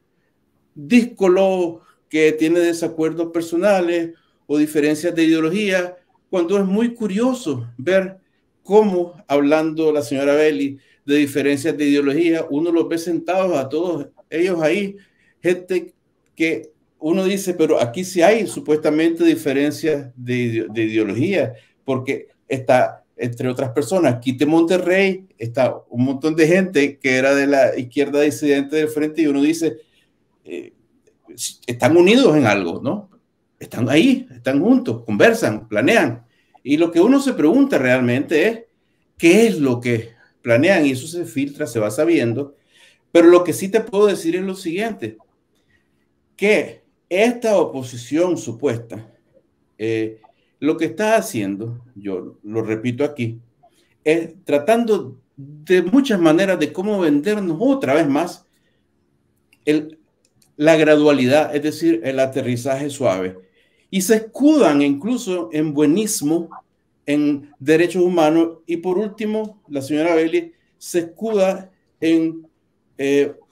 díscolo que tiene desacuerdos personales o diferencias de ideología, cuando es muy curioso ver cómo, hablando la señora Belli de diferencias de ideología, uno los ve sentados a todos ellos ahí, gente que uno dice, pero aquí sí hay supuestamente diferencias de ideología, porque está, entre otras personas, Quite Monterrey, está un montón de gente que era de la izquierda disidente del frente y uno dice, están unidos en algo, ¿no? Están ahí, están juntos, conversan, planean. Y lo que uno se pregunta realmente es, ¿qué es lo que planean? Y eso se filtra, se va sabiendo. Pero lo que sí te puedo decir es lo siguiente, que esta oposición supuesta, lo que está haciendo, yo lo repito aquí, es tratando de muchas maneras de cómo vendernos otra vez más la gradualidad, es decir, el aterrizaje suave. Y se escudan incluso en buenismo, en derechos humanos. Y por último, la señora Belli se escuda en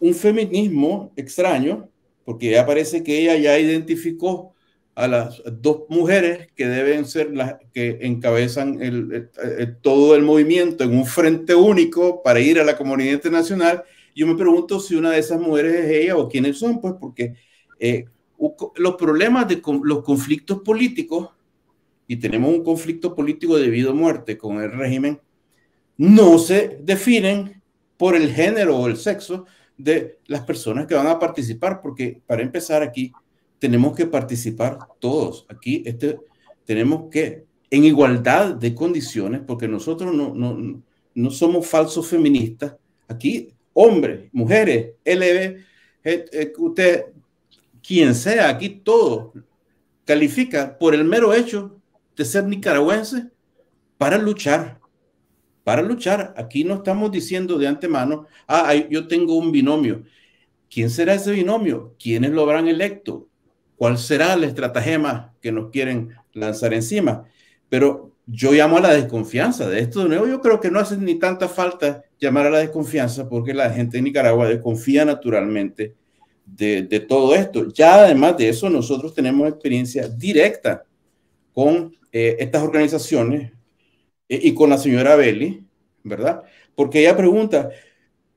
un feminismo extraño, porque ya parece que ella ya identificó a las dos mujeres que deben ser las que encabezan todo el movimiento en un frente único para ir a la comunidad internacional. Yo me pregunto si una de esas mujeres es ella o quiénes son, pues porque los problemas de los conflictos políticos, y tenemos un conflicto político de vida o muerte con el régimen, no se definen por el género o el sexo de las personas que van a participar, porque para empezar aquí tenemos que participar todos. Aquí tenemos que, en igualdad de condiciones, porque nosotros no somos falsos feministas. Aquí, hombres, mujeres, usted, quien sea, aquí todo califica por el mero hecho de ser nicaragüense para luchar. Para luchar. Aquí no estamos diciendo de antemano, yo tengo un binomio. ¿Quién será ese binomio? ¿Quiénes lo habrán electo? ¿Cuál será la estratagema que nos quieren lanzar encima? Pero yo llamo a la desconfianza de esto de nuevo. Yo creo que no hace ni tanta falta llamar a la desconfianza porque la gente de Nicaragua desconfía naturalmente de todo esto. Ya además de eso, nosotros tenemos experiencia directa con estas organizaciones y con la señora Belli, ¿verdad? Porque ella pregunta,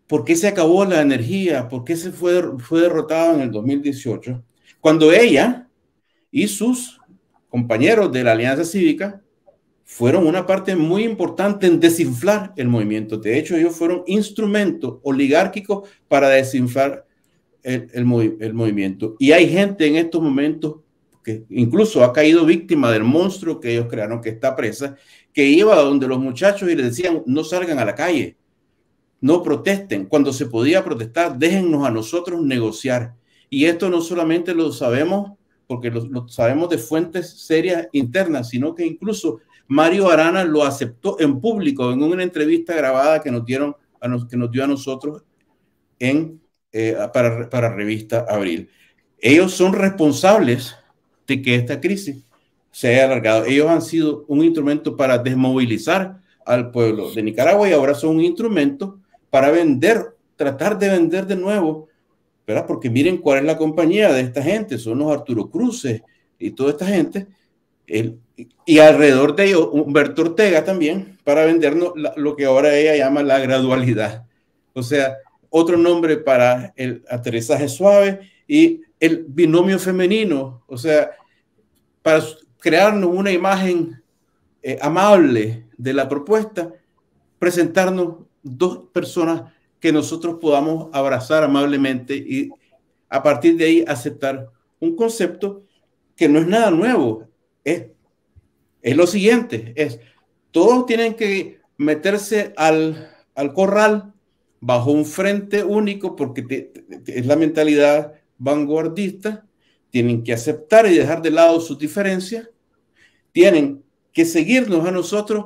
¿por qué se acabó la energía? ¿Por qué se fue derrotada en el 2018? Cuando ella y sus compañeros de la Alianza Cívica fueron una parte muy importante en desinflar el movimiento. De hecho, ellos fueron instrumentos oligárquicos para desinflar el movimiento. Y hay gente en estos momentos que incluso ha caído víctima del monstruo que ellos crearon, que está presa, que iba donde los muchachos y les decían, no salgan a la calle, no protesten. Cuando se podía protestar, déjennos a nosotros negociar. Y esto no solamente lo sabemos porque lo sabemos de fuentes serias internas, sino que incluso Mario Arana lo aceptó en público en una entrevista grabada que nos dio a nosotros para Revista Abril. Ellos son responsables de que esta crisis se haya alargado. Ellos han sido un instrumento para desmovilizar al pueblo de Nicaragua y ahora son un instrumento para tratar de vender de nuevo, ¿verdad? Porque miren cuál es la compañía de esta gente, son los Arturo Cruces y toda esta gente, y alrededor de ellos Humberto Ortega también, para vendernos lo que ahora ella llama la gradualidad. O sea, otro nombre para el aterrizaje suave y el binomio femenino, o sea, para crearnos una imagen amable de la propuesta, presentarnos dos personas que nosotros podamos abrazar amablemente y a partir de ahí aceptar un concepto que no es nada nuevo. Es lo siguiente, todos tienen que meterse al corral bajo un frente único porque es la mentalidad vanguardista, tienen que aceptar y dejar de lado sus diferencias, tienen que seguirnos a nosotros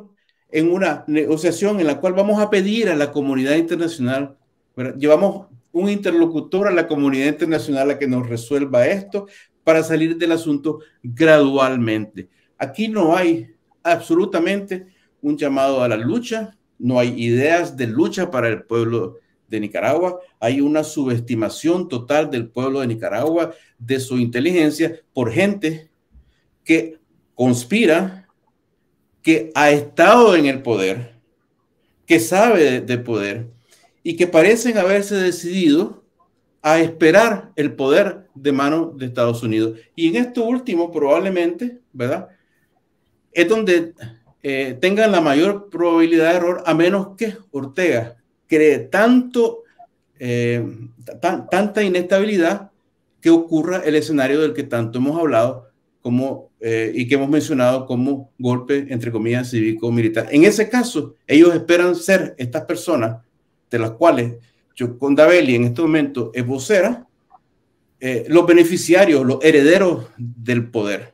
en una negociación en la cual vamos a pedir a la comunidad internacional, ¿verdad? Llevamos un interlocutor a la comunidad internacional a que nos resuelva esto para salir del asunto gradualmente. Aquí no hay absolutamente un llamado a la lucha, no hay ideas de lucha para el pueblo de Nicaragua, hay una subestimación total del pueblo de Nicaragua, de su inteligencia, por gente que conspira, que ha estado en el poder, que sabe de poder y que parecen haberse decidido a esperar el poder de mano de Estados Unidos. Y en esto último, probablemente, ¿verdad? Es donde tengan la mayor probabilidad de error, a menos que Ortega cree tanta inestabilidad que ocurra el escenario del que tanto hemos hablado y que hemos mencionado como golpe, entre comillas, cívico-militar. En ese caso, ellos esperan ser estas personas de las cuales Yoconda Belli en este momento es vocera, los beneficiarios, los herederos del poder.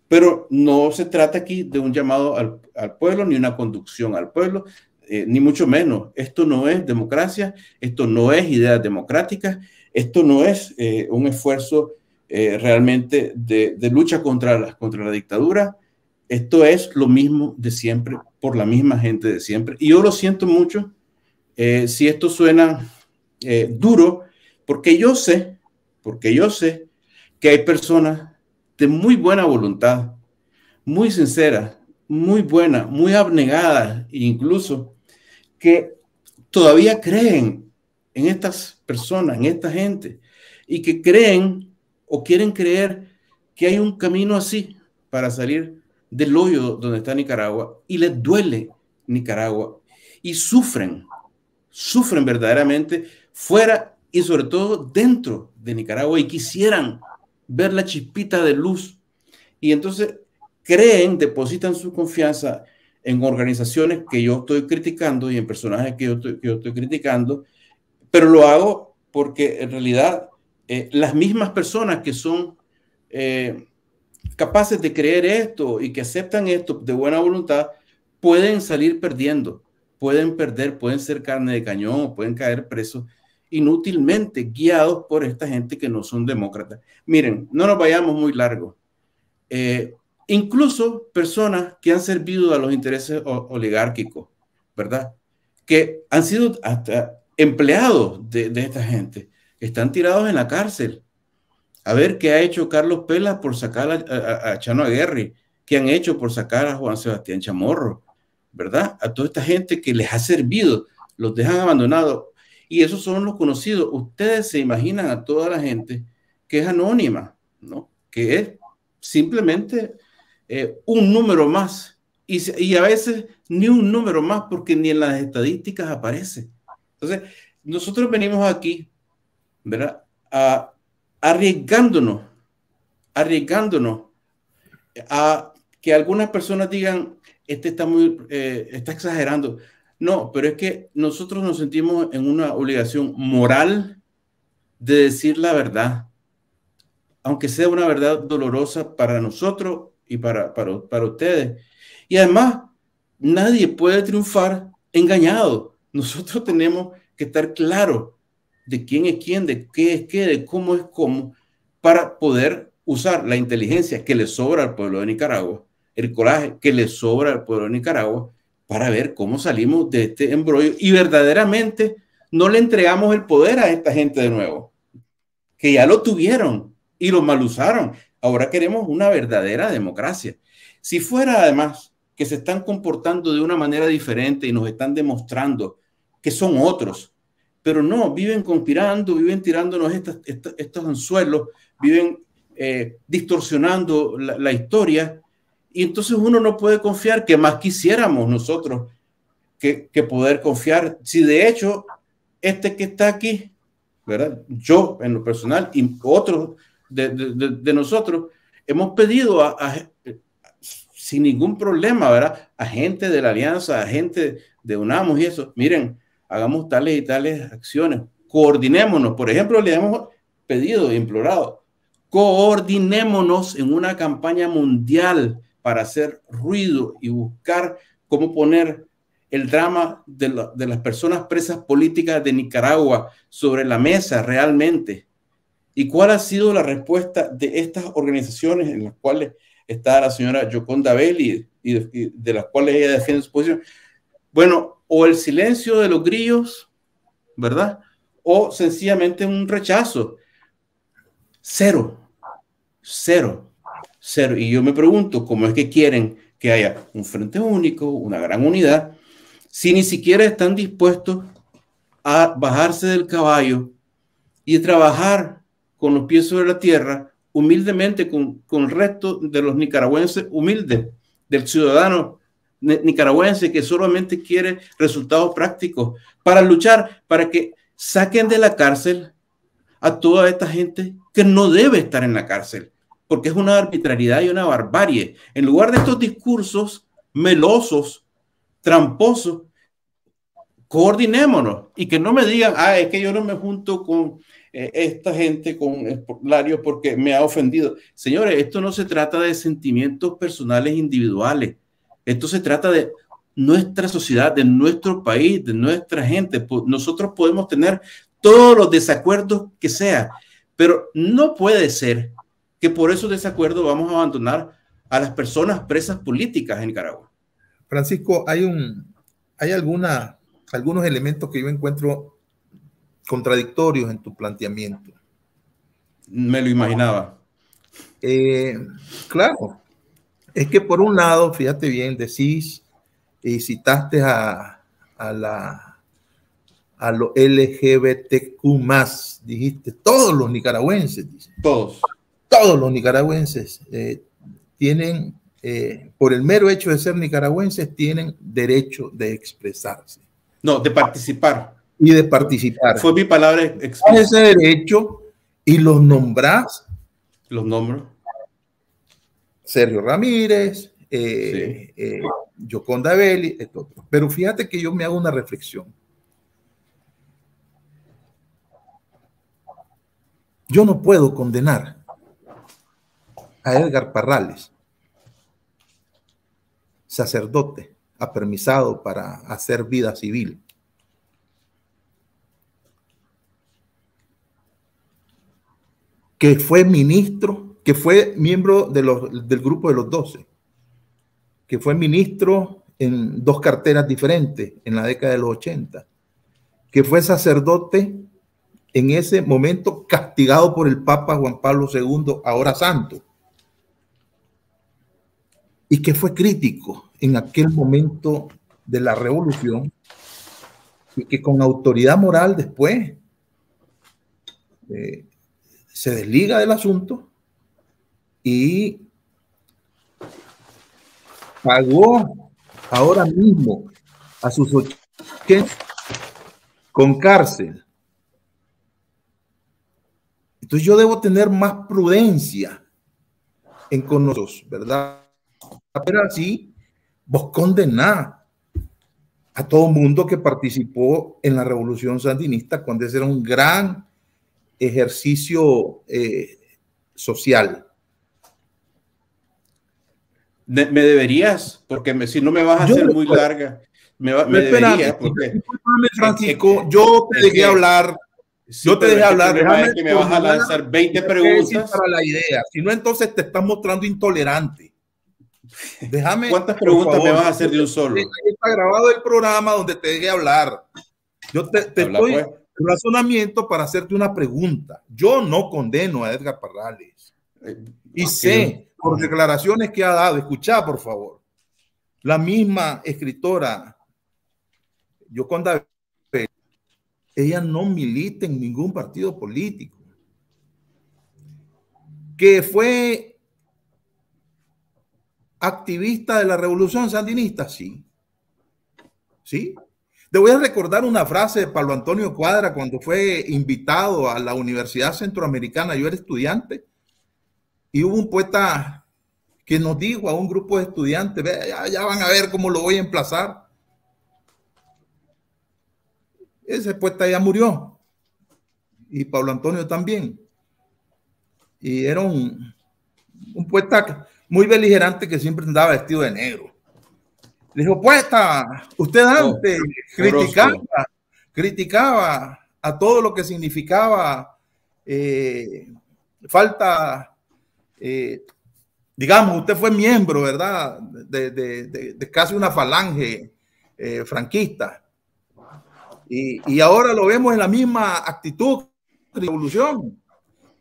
Pero no se trata aquí de un llamado al pueblo, ni una conducción al pueblo, ni mucho menos. Esto no es democracia, esto no es ideas democráticas, esto no es un esfuerzo realmente de lucha contra la dictadura. Esto es lo mismo de siempre, por la misma gente de siempre. Y yo lo siento mucho si esto suena duro, porque yo sé que hay personas de muy buena voluntad, muy sinceras, muy buenas, muy abnegadas, incluso que todavía creen en estas personas, en esta gente, y que creen o quieren creer que hay un camino así para salir del hoyo donde está Nicaragua, y les duele Nicaragua, y sufren verdaderamente fuera y sobre todo dentro de Nicaragua, y quisieran ver la chispita de luz. Y entonces depositan su confianza en organizaciones que yo estoy criticando y en personajes que yo estoy criticando, pero lo hago porque en realidad las mismas personas que son capaces de creer esto y que aceptan esto de buena voluntad pueden salir perdiendo, pueden perder, pueden ser carne de cañón, pueden caer presos inútilmente guiados por esta gente que no son demócratas. Miren, no nos vayamos muy largo. incluso personas que han servido a los intereses oligárquicos, ¿verdad? Que han sido hasta empleados de esta gente, están tirados en la cárcel. A ver qué ha hecho Carlos Pelas por sacar a Chano Aguirre, qué han hecho por sacar a Juan Sebastián Chamorro, ¿verdad? A toda esta gente que les ha servido, los dejan abandonados. Y esos son los conocidos. Ustedes se imaginan a toda la gente que es anónima, ¿no? Que es simplemente un número más. Y a veces ni un número más, porque ni en las estadísticas aparece. Entonces, nosotros venimos aquí, ¿verdad? Arriesgándonos a que algunas personas digan, está exagerando. No, pero es que nosotros nos sentimos en una obligación moral de decir la verdad, aunque sea una verdad dolorosa para nosotros y para ustedes. Y además, nadie puede triunfar engañado. Nosotros tenemos que estar claros de quién es quién, de qué es qué, de cómo es cómo, para poder usar la inteligencia que le sobra al pueblo de Nicaragua, el coraje que le sobra al pueblo de Nicaragua, para ver cómo salimos de este embrollo y verdaderamente no le entregamos el poder a esta gente de nuevo, que ya lo tuvieron y lo mal usaron. Ahora queremos una verdadera democracia. Si fuera además que se están comportando de una manera diferente y nos están demostrando que son otros, pero no, viven conspirando, viven tirándonos estos anzuelos, viven distorsionando la historia, y entonces uno no puede confiar, que más quisiéramos nosotros que poder confiar. Si de hecho este que está aquí, ¿verdad? Yo en lo personal y otros de nosotros hemos pedido sin ningún problema, ¿verdad? A gente de la alianza, a gente de UNAMOS y eso, miren, hagamos tales y tales acciones, coordinémonos. Por ejemplo, le hemos pedido e implorado, coordinémonos en una campaña mundial para hacer ruido y buscar cómo poner el drama de las personas presas políticas de Nicaragua sobre la mesa realmente. ¿Y cuál ha sido la respuesta de estas organizaciones en las cuales está la señora Yoconda Belli y de las cuales ella defiende su posición? Bueno, o el silencio de los grillos, ¿verdad? O sencillamente un rechazo. Cero. Y yo me pregunto, ¿cómo es que quieren que haya un frente único, una gran unidad, si ni siquiera están dispuestos a bajarse del caballo y trabajar con los pies sobre la tierra, humildemente con el resto de los nicaragüenses humildes, del ciudadano nicaragüense que solamente quiere resultados prácticos para luchar, para que saquen de la cárcel a toda esta gente que no debe estar en la cárcel, porque es una arbitrariedad y una barbarie. En lugar de estos discursos melosos, tramposos, coordinémonos y que no me digan, es que yo no me junto con esta gente, con Lario, porque me ha ofendido. Señores, esto no se trata de sentimientos personales individuales. Esto se trata de nuestra sociedad, de nuestro país, de nuestra gente. Nosotros podemos tener todos los desacuerdos que sea, pero no puede ser que por esos desacuerdos vamos a abandonar a las personas presas políticas en Nicaragua. Francisco, hay algunos elementos que yo encuentro contradictorios en tu planteamiento. Me lo imaginaba. Claro, es que por un lado, fíjate bien, decís y citaste a los LGBTQ+, dijiste, todos los nicaragüenses, todos los nicaragüenses tienen, por el mero hecho de ser nicaragüenses, tienen derecho de expresarse. No, de participar. Y de participar. Fue mi palabra expresa. Ese derecho y los nombrás. Los nombro. Sergio Ramírez, Yoconda Belli, etc. Pero fíjate que yo me hago una reflexión. Yo no puedo condenar a Edgar Parrales, sacerdote, apermisado para hacer vida civil, que fue ministro que fue miembro del grupo de los 12, que fue ministro en 2 carteras diferentes en la década de los 80, que fue sacerdote en ese momento castigado por el Papa Juan Pablo II, ahora santo, y que fue crítico en aquel momento de la revolución, y que con autoridad moral después se desliga del asunto y pagó ahora mismo a sus 80 con cárcel. Entonces yo debo tener más prudencia en con nosotros, ¿verdad? Pero así vos condenás a todo mundo que participó en la revolución sandinista cuando ese era un gran ejercicio social. Me deberías, porque si no me vas a hacer muy larga, me deberías, porque Francisco, yo te dejé hablar. Sí, yo te dejé hablar. Déjame que me vas a lanzar 20 preguntas para la idea. Si no, entonces te estás mostrando intolerante. Déjame. ¿Cuántas preguntas me vas a hacer de un solo? Está grabado el programa donde te dejé hablar. Yo te estoy en razonamiento para hacerte una pregunta. Yo no condeno a Edgar Parrales. Y sé por declaraciones que ha dado. Escuchá, por favor. La misma escritora, Yoconda, ella no milita en ningún partido político. Que fue activista de la revolución sandinista, sí. ¿Sí? Te voy a recordar una frase de Pablo Antonio Cuadra cuando fue invitado a la Universidad Centroamericana. Yo era estudiante y hubo un poeta que nos dijo a un grupo de estudiantes, ya van a ver cómo lo voy a emplazar. Ese poeta ya murió y Pablo Antonio también. Y era un poeta muy beligerante que siempre andaba vestido de negro. Le dijo, poeta, usted antes criticaba a todo lo que significaba falta, digamos, usted fue miembro, ¿verdad?, de casi una falange franquista. Y ahora lo vemos en la misma actitud de revolución.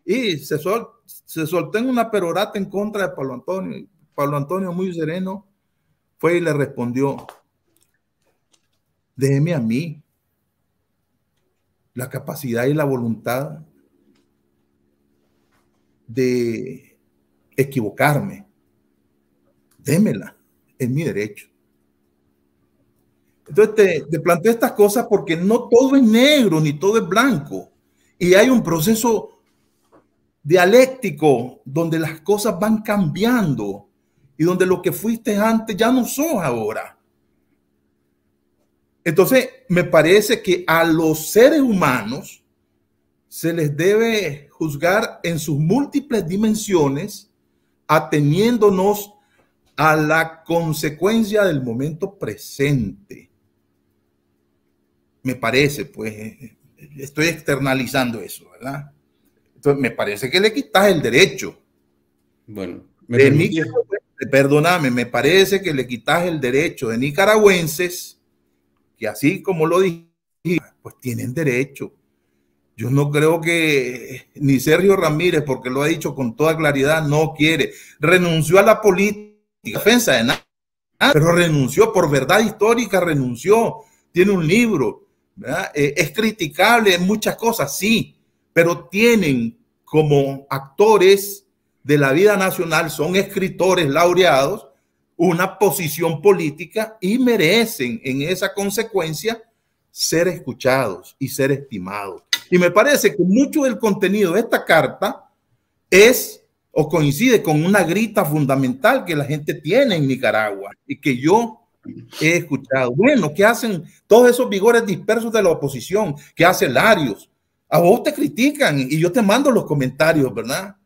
Y se soltó en una perorata en contra de Pablo Antonio. Pablo Antonio, muy sereno, fue y le respondió, déjeme a mí la capacidad y la voluntad de equivocarme. Démela, es mi derecho. Entonces te planteo estas cosas porque no todo es negro ni todo es blanco. Y hay un proceso dialéctico donde las cosas van cambiando y donde lo que fuiste antes ya no sos ahora. Entonces, me parece que a los seres humanos se les debe juzgar en sus múltiples dimensiones, ateniéndonos a la consecuencia del momento presente. Me parece, pues, estoy externalizando eso, ¿verdad? Entonces, me parece que le quitas el derecho. Bueno, perdóname, me parece que le quitas el derecho de nicaragüenses que, así como lo dije, pues tienen derecho. Yo no creo que ni Sergio Ramírez, porque lo ha dicho con toda claridad, no quiere. Renunció a la política, defensa de nada, pero renunció por verdad histórica, renunció. Tiene un libro, ¿verdad? Es criticable en muchas cosas, sí, pero tienen como actores de la vida nacional, son escritores laureados, una posición política y merecen en esa consecuencia ser escuchados y ser estimados. Y me parece que mucho del contenido de esta carta es o coincide con una grita fundamental que la gente tiene en Nicaragua y que yo he escuchado. Bueno, ¿qué hacen todos esos vigores dispersos de la oposición? ¿Qué hace Larios? A vos te critican y yo te mando los comentarios, ¿verdad?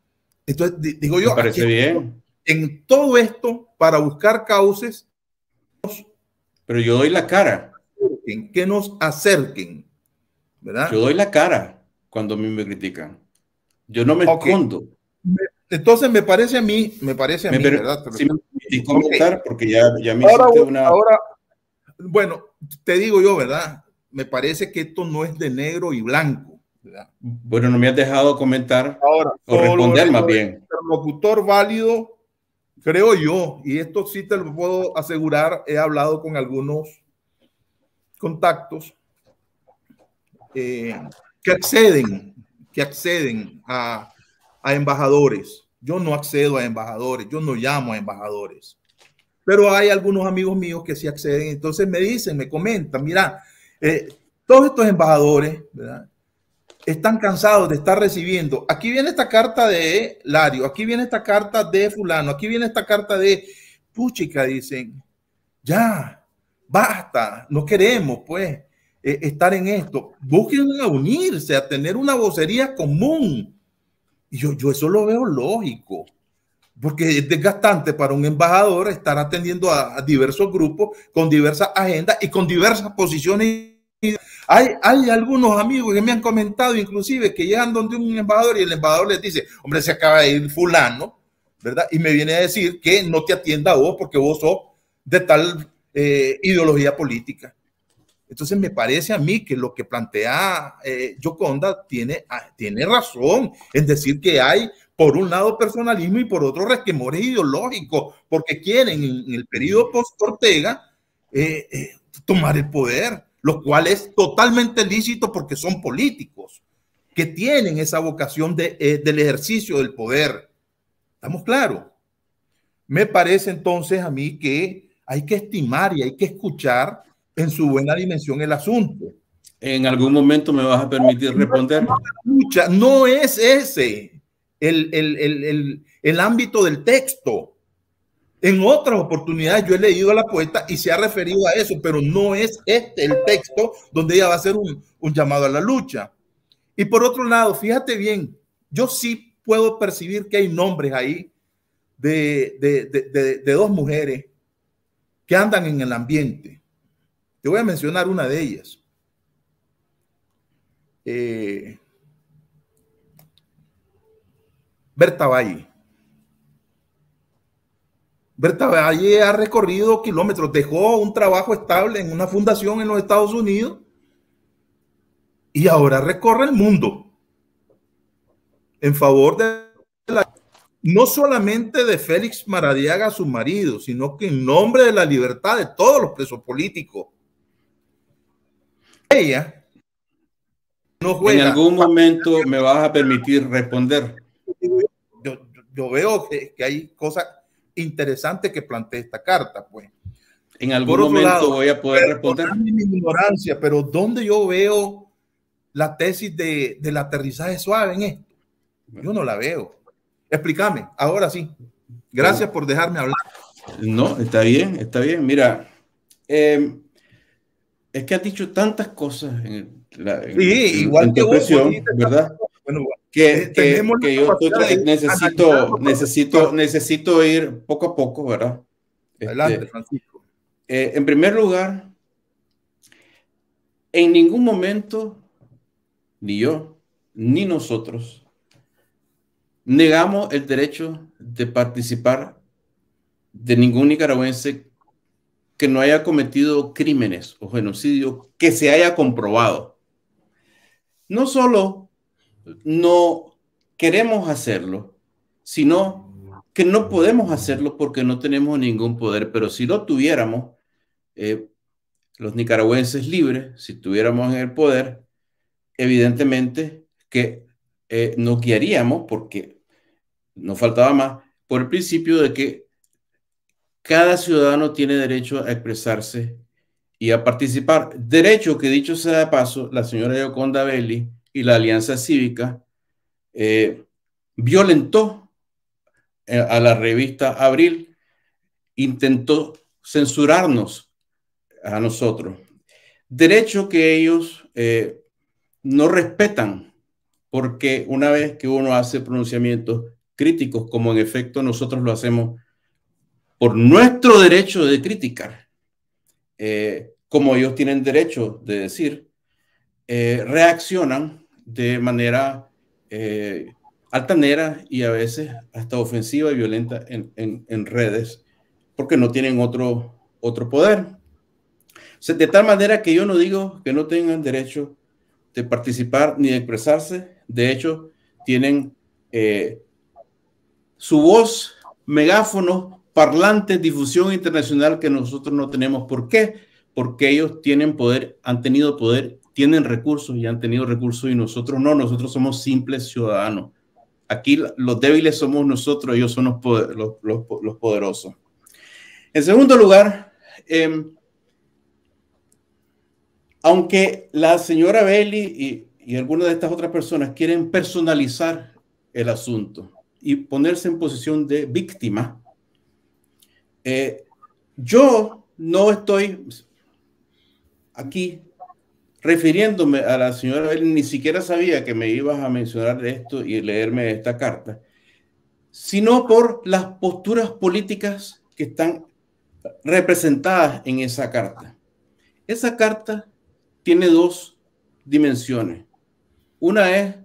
Entonces, digo yo, me parece bien. En todo esto, para buscar cauces, pero yo doy la cara. Que nos acerquen, ¿verdad? Yo doy la cara cuando a mí me critican. Yo no me escondo. Entonces me parece a mí, ¿verdad? Si me permitís comentar, porque ya me ahora, hiciste una... Ahora, bueno, te digo yo, ¿verdad? Me parece que esto no es de negro y blanco, ¿verdad? Bueno, no me has dejado comentar ahora, o responder más bien. Interlocutor válido, creo yo, y esto sí te lo puedo asegurar, he hablado con algunos contactos que acceden a embajadores. Yo no accedo a embajadores, yo no llamo a embajadores, pero hay algunos amigos míos que sí acceden. Entonces me dicen, me comentan, mira, todos estos embajadores, ¿verdad?, están cansados de estar recibiendo. Aquí viene esta carta de Lario, aquí viene esta carta de fulano, aquí viene esta carta de puchica, dicen, ya, basta, no queremos pues estar en esto. Busquen a unirse, a tener una vocería común. Y yo eso lo veo lógico, porque es desgastante para un embajador estar atendiendo a diversos grupos con diversas agendas y con diversas posiciones. Hay algunos amigos que me han comentado inclusive que llegan donde un embajador y el embajador les dice, hombre, se acaba de ir fulano, ¿verdad? Y me viene a decir que no te atienda a vos porque vos sos de tal ideología política. Entonces me parece a mí que lo que plantea Gioconda tiene razón en decir que hay por un lado personalismo y por otro resquemores ideológicos, porque quieren en el periodo post-Ortega tomar el poder, lo cual es totalmente lícito porque son políticos que tienen esa vocación del ejercicio del poder. ¿Estamos claros? Me parece entonces a mí que hay que estimar y hay que escuchar en su buena dimensión el asunto. ¿En algún momento me vas a permitir responder? No es ese el ámbito del texto. En otras oportunidades yo he leído a la poeta y se ha referido a eso, pero no es este el texto donde ella va a hacer un llamado a la lucha. Y por otro lado, fíjate bien, yo sí puedo percibir que hay nombres ahí de dos mujeres que andan en el ambiente. Te voy a mencionar una de ellas. Berta Valle. Berta Valle ha recorrido kilómetros, dejó un trabajo estable en una fundación en los Estados Unidos y ahora recorre el mundo en favor no solamente de Félix Maradiaga, su marido, sino que en nombre de la libertad de todos los presos políticos. Ella no juega. En algún momento me vas a permitir responder. Yo veo que hay cosas interesantes que plantea esta carta, pues. En algún momento voy a poder responder. Mi ignorancia, pero ¿dónde yo veo la tesis del aterrizaje suave en esto? Yo no la veo. Explícame, ahora sí. Gracias por dejarme hablar. No, está bien, está bien. Mira, es que has dicho tantas cosas igual que tu expresión, ¿verdad? Bueno, que yo necesito ir poco a poco, ¿verdad? Adelante, Francisco. En primer lugar, en ningún momento, ni yo, ni nosotros, negamos el derecho de participar de ningún nicaragüense que no haya cometido crímenes o genocidio que se haya comprobado. No solo no queremos hacerlo, sino que no podemos hacerlo porque no tenemos ningún poder, pero si lo tuviéramos, los nicaragüenses libres, si tuviéramos en el poder, evidentemente que nos guiaríamos, porque nos faltaba más, por el principio de que cada ciudadano tiene derecho a expresarse y a participar. Derecho que, dicho sea de paso, la señora Gioconda Belli y la Alianza Cívica violentó a la revista Abril, intentó censurarnos a nosotros. Derecho que ellos no respetan, porque una vez que uno hace pronunciamientos críticos, como en efecto nosotros lo hacemos por nuestro derecho de criticar, como ellos tienen derecho de decir, reaccionan de manera altanera y a veces hasta ofensiva y violenta en redes, porque no tienen otro poder. O sea, de tal manera que yo no digo que no tengan derecho de participar ni de expresarse. De hecho, tienen su voz, megáfono, parlantes, difusión internacional que nosotros no tenemos. ¿Por qué? Porque ellos tienen poder, han tenido poder, tienen recursos y han tenido recursos y nosotros no. Nosotros somos simples ciudadanos. Aquí los débiles somos nosotros, ellos son los poderosos. En segundo lugar, aunque la señora Belli y algunas de estas otras personas quieren personalizar el asunto y ponerse en posición de víctima, yo no estoy aquí refiriéndome a la señora Belli, ni siquiera sabía que me ibas a mencionar esto y leerme esta carta, sino por las posturas políticas que están representadas en esa carta. Esa carta tiene dos dimensiones. Una es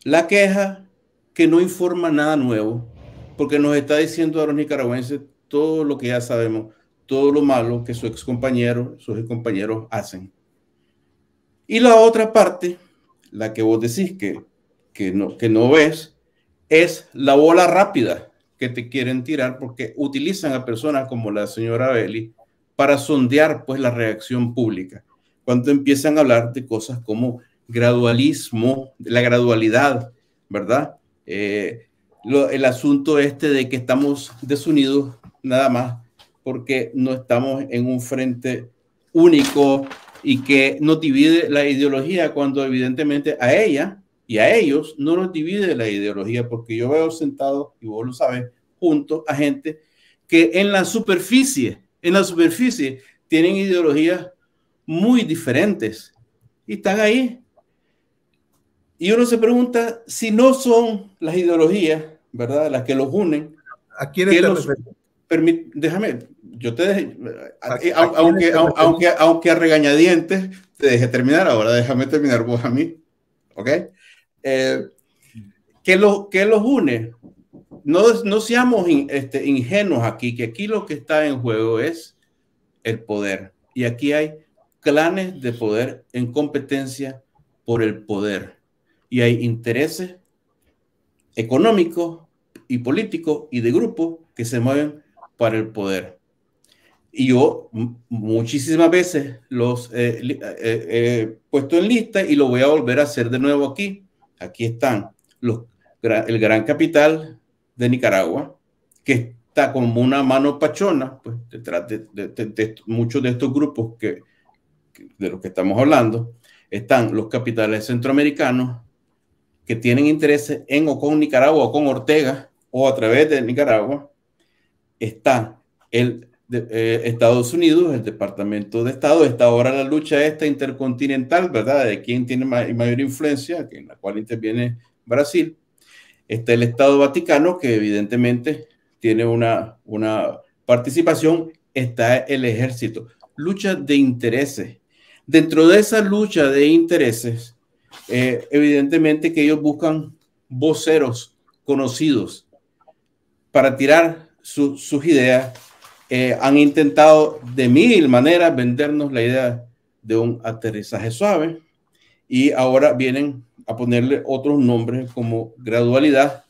la queja que no informa nada nuevo, porque nos está diciendo a los nicaragüenses todo lo que ya sabemos, todo lo malo que sus excompañeros hacen. Y la otra parte, la que vos decís que no ves, es la bola rápida que te quieren tirar porque utilizan a personas como la señora Belli para sondear pues la reacción pública. Cuando empiezan a hablar de cosas como gradualismo, la gradualidad, ¿verdad? El asunto de que estamos desunidos nada más porque no estamos en un frente único y que nos divide la ideología, cuando evidentemente a ella y a ellos no nos divide la ideología, porque yo veo sentados, y vos lo sabes, juntos a gente que en la superficie tienen ideologías muy diferentes y están ahí. Y uno se pregunta si no son las ideologías, ¿verdad?, las que los unen. ¿A quiénes te refieres? Déjame, yo te dejé, aunque a regañadientes te dejé terminar, ahora déjame terminar vos a mí, ¿ok? ¿Qué los une? No seamos ingenuos aquí, que aquí lo que está en juego es el poder. Y aquí hay clanes de poder en competencia por el poder. Y hay intereses económicos y políticos y de grupos que se mueven para el poder. Y yo muchísimas veces los he puesto en lista y lo voy a volver a hacer de nuevo aquí. Aquí están el gran capital de Nicaragua, que está como una mano pachona pues, detrás de muchos de estos grupos de los que estamos hablando. Están los capitales centroamericanos que tienen intereses en o con Nicaragua o con Ortega o a través de Nicaragua. Está Estados Unidos, el Departamento de Estado. Está ahora la lucha esta intercontinental, ¿verdad?, de quién tiene mayor influencia, en la cual interviene Brasil. Está el Estado Vaticano, que evidentemente tiene una participación. Está el ejército. Lucha de intereses. Dentro de esa lucha de intereses, evidentemente que ellos buscan voceros conocidos para tirar sus ideas. Han intentado de mil maneras vendernos la idea de un aterrizaje suave y ahora vienen a ponerle otros nombres como gradualidad.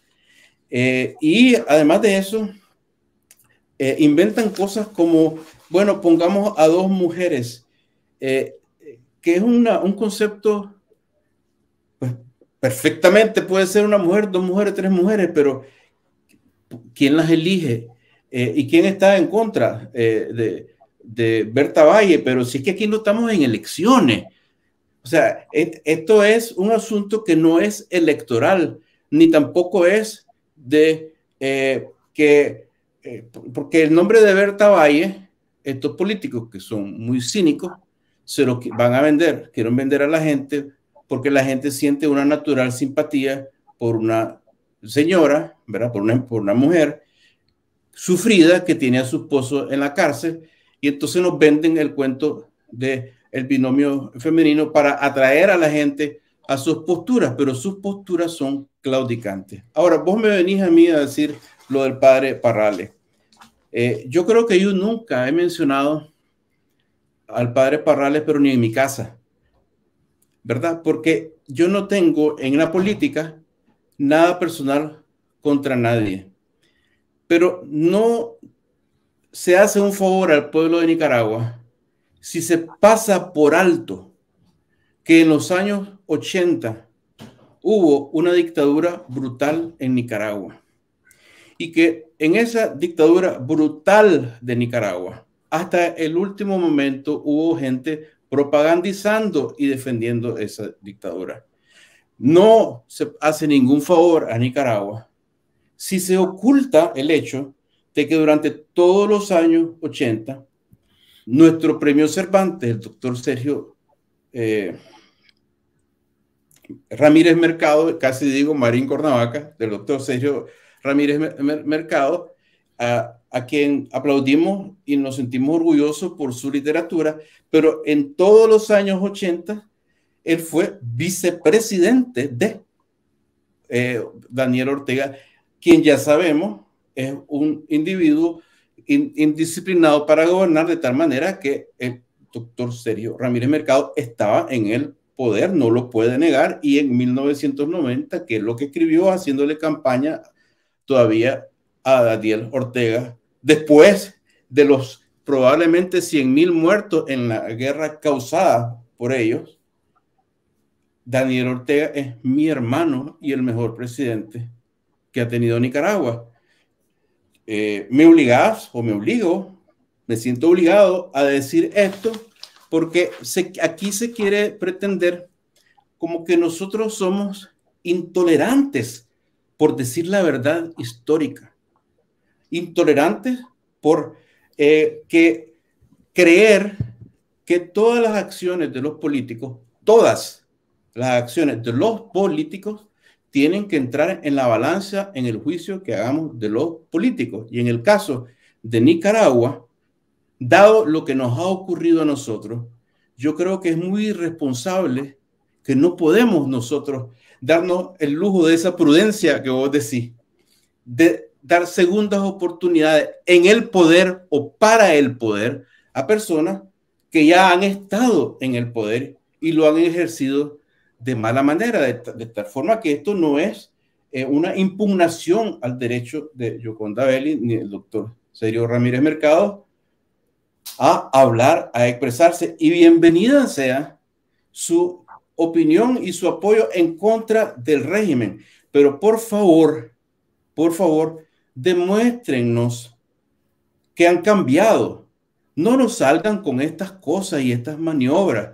Y además de eso, inventan cosas como, bueno, pongamos a dos mujeres, que es un concepto, pues perfectamente puede ser una mujer, dos mujeres, tres mujeres, pero ¿quién las elige? ¿Y quién está en contra de Berta Valle? Pero si es que aquí no estamos en elecciones. O sea, esto es un asunto que no es electoral, ni tampoco es porque el nombre de Berta Valle, estos políticos que son muy cínicos, se lo van a vender, quieren vender a la gente porque la gente siente una natural simpatía por una señora, ¿verdad?, por una mujer sufrida que tiene a su esposo en la cárcel, y entonces nos venden el cuento del binomio femenino para atraer a la gente a sus posturas, pero sus posturas son claudicantes. Ahora, vos me venís a mí a decir lo del padre Parrales. Yo creo que yo nunca he mencionado al padre Parrales, pero ni en mi casa, ¿verdad? Porque yo no tengo en la política nada personal contra nadie, pero no se hace un favor al pueblo de Nicaragua si se pasa por alto que en los años 80 hubo una dictadura brutal en Nicaragua y que en esa dictadura brutal de Nicaragua, hasta el último momento hubo gente propagandizando y defendiendo esa dictadura. No se hace ningún favor a Nicaragua si se oculta el hecho de que durante todos los años 80, nuestro premio Cervantes, el doctor Sergio Ramírez Mercado, casi digo Marín Cuernavaca, del doctor Sergio Ramírez Mercado, a quien aplaudimos y nos sentimos orgullosos por su literatura, pero en todos los años 80, él fue vicepresidente de Daniel Ortega, quien ya sabemos es un individuo indisciplinado para gobernar, de tal manera que el doctor Sergio Ramírez Mercado estaba en el poder, no lo puede negar, y en 1990, que es lo que escribió haciéndole campaña todavía a Daniel Ortega, después de los probablemente 100,000 muertos en la guerra causada por ellos. Daniel Ortega es mi hermano y el mejor presidente que ha tenido Nicaragua. Me obligás o me obligo, me siento obligado a decir esto porque aquí se quiere pretender como que nosotros somos intolerantes por decir la verdad histórica, intolerantes por creer que todas las acciones de los políticos, todas las acciones de los políticos tienen que entrar en la balanza en el juicio que hagamos de los políticos. Y en el caso de Nicaragua, dado lo que nos ha ocurrido a nosotros, yo creo que es muy irresponsable que no podemos nosotros darnos el lujo de esa prudencia que vos decís, de dar segundas oportunidades en el poder o para el poder a personas que ya han estado en el poder y lo han ejercido de mala manera, de tal forma que esto no es una impugnación al derecho de Yoconda Belli ni el doctor Sergio Ramírez Mercado a hablar, a expresarse, y bienvenida sea su opinión y su apoyo en contra del régimen. Pero por favor, demuéstrennos que han cambiado. No nos salgan con estas cosas y estas maniobras.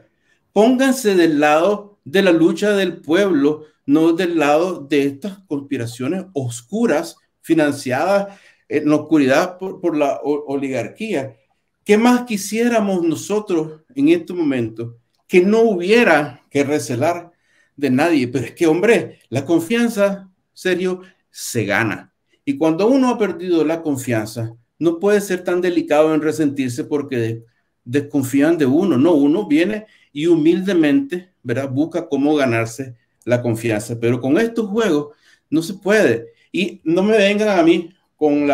Pónganse del lado de la lucha del pueblo, no del lado de estas conspiraciones oscuras financiadas en la oscuridad por la oligarquía. ¿Qué más quisiéramos nosotros en este momento? Que no hubiera que recelar de nadie. Pero es que, hombre, la confianza, Sergio, se gana. Y cuando uno ha perdido la confianza, no puede ser tan delicado en resentirse porque desconfían de uno. No, uno viene y humildemente, ¿verdad?, busca cómo ganarse la confianza. Pero con estos juegos no se puede. Y no me vengan a mí con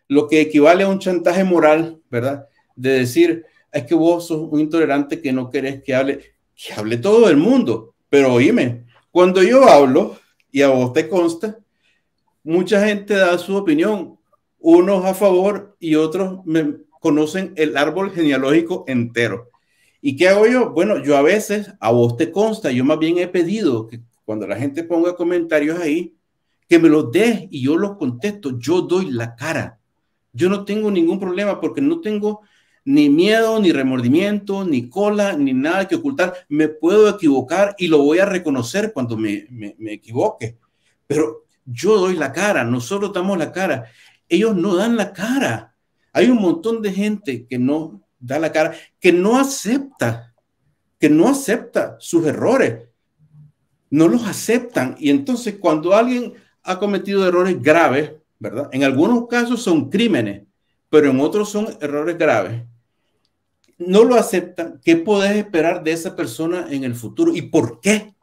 lo que equivale a un chantaje moral, ¿verdad?, de decir, es que vos sos un intolerante que no querés que hable todo el mundo. Pero oíme, cuando yo hablo, y a vos te consta, mucha gente da su opinión, unos a favor y otros me conocen el árbol genealógico entero. ¿Y qué hago yo? Bueno, yo a veces, a vos te consta, yo más bien he pedido que cuando la gente ponga comentarios ahí, que me los des y yo los contesto, yo doy la cara. Yo no tengo ningún problema porque no tengo ni miedo, ni remordimiento, ni cola, ni nada que ocultar. Me puedo equivocar y lo voy a reconocer cuando me equivoque. Pero yo doy la cara, nosotros damos la cara. Ellos no dan la cara. Hay un montón de gente que no da la cara, que no acepta sus errores. No los aceptan. Y entonces cuando alguien ha cometido errores graves, ¿verdad? En algunos casos son crímenes, pero en otros son errores graves. No lo aceptan. ¿Qué podés esperar de esa persona en el futuro? ¿Y por qué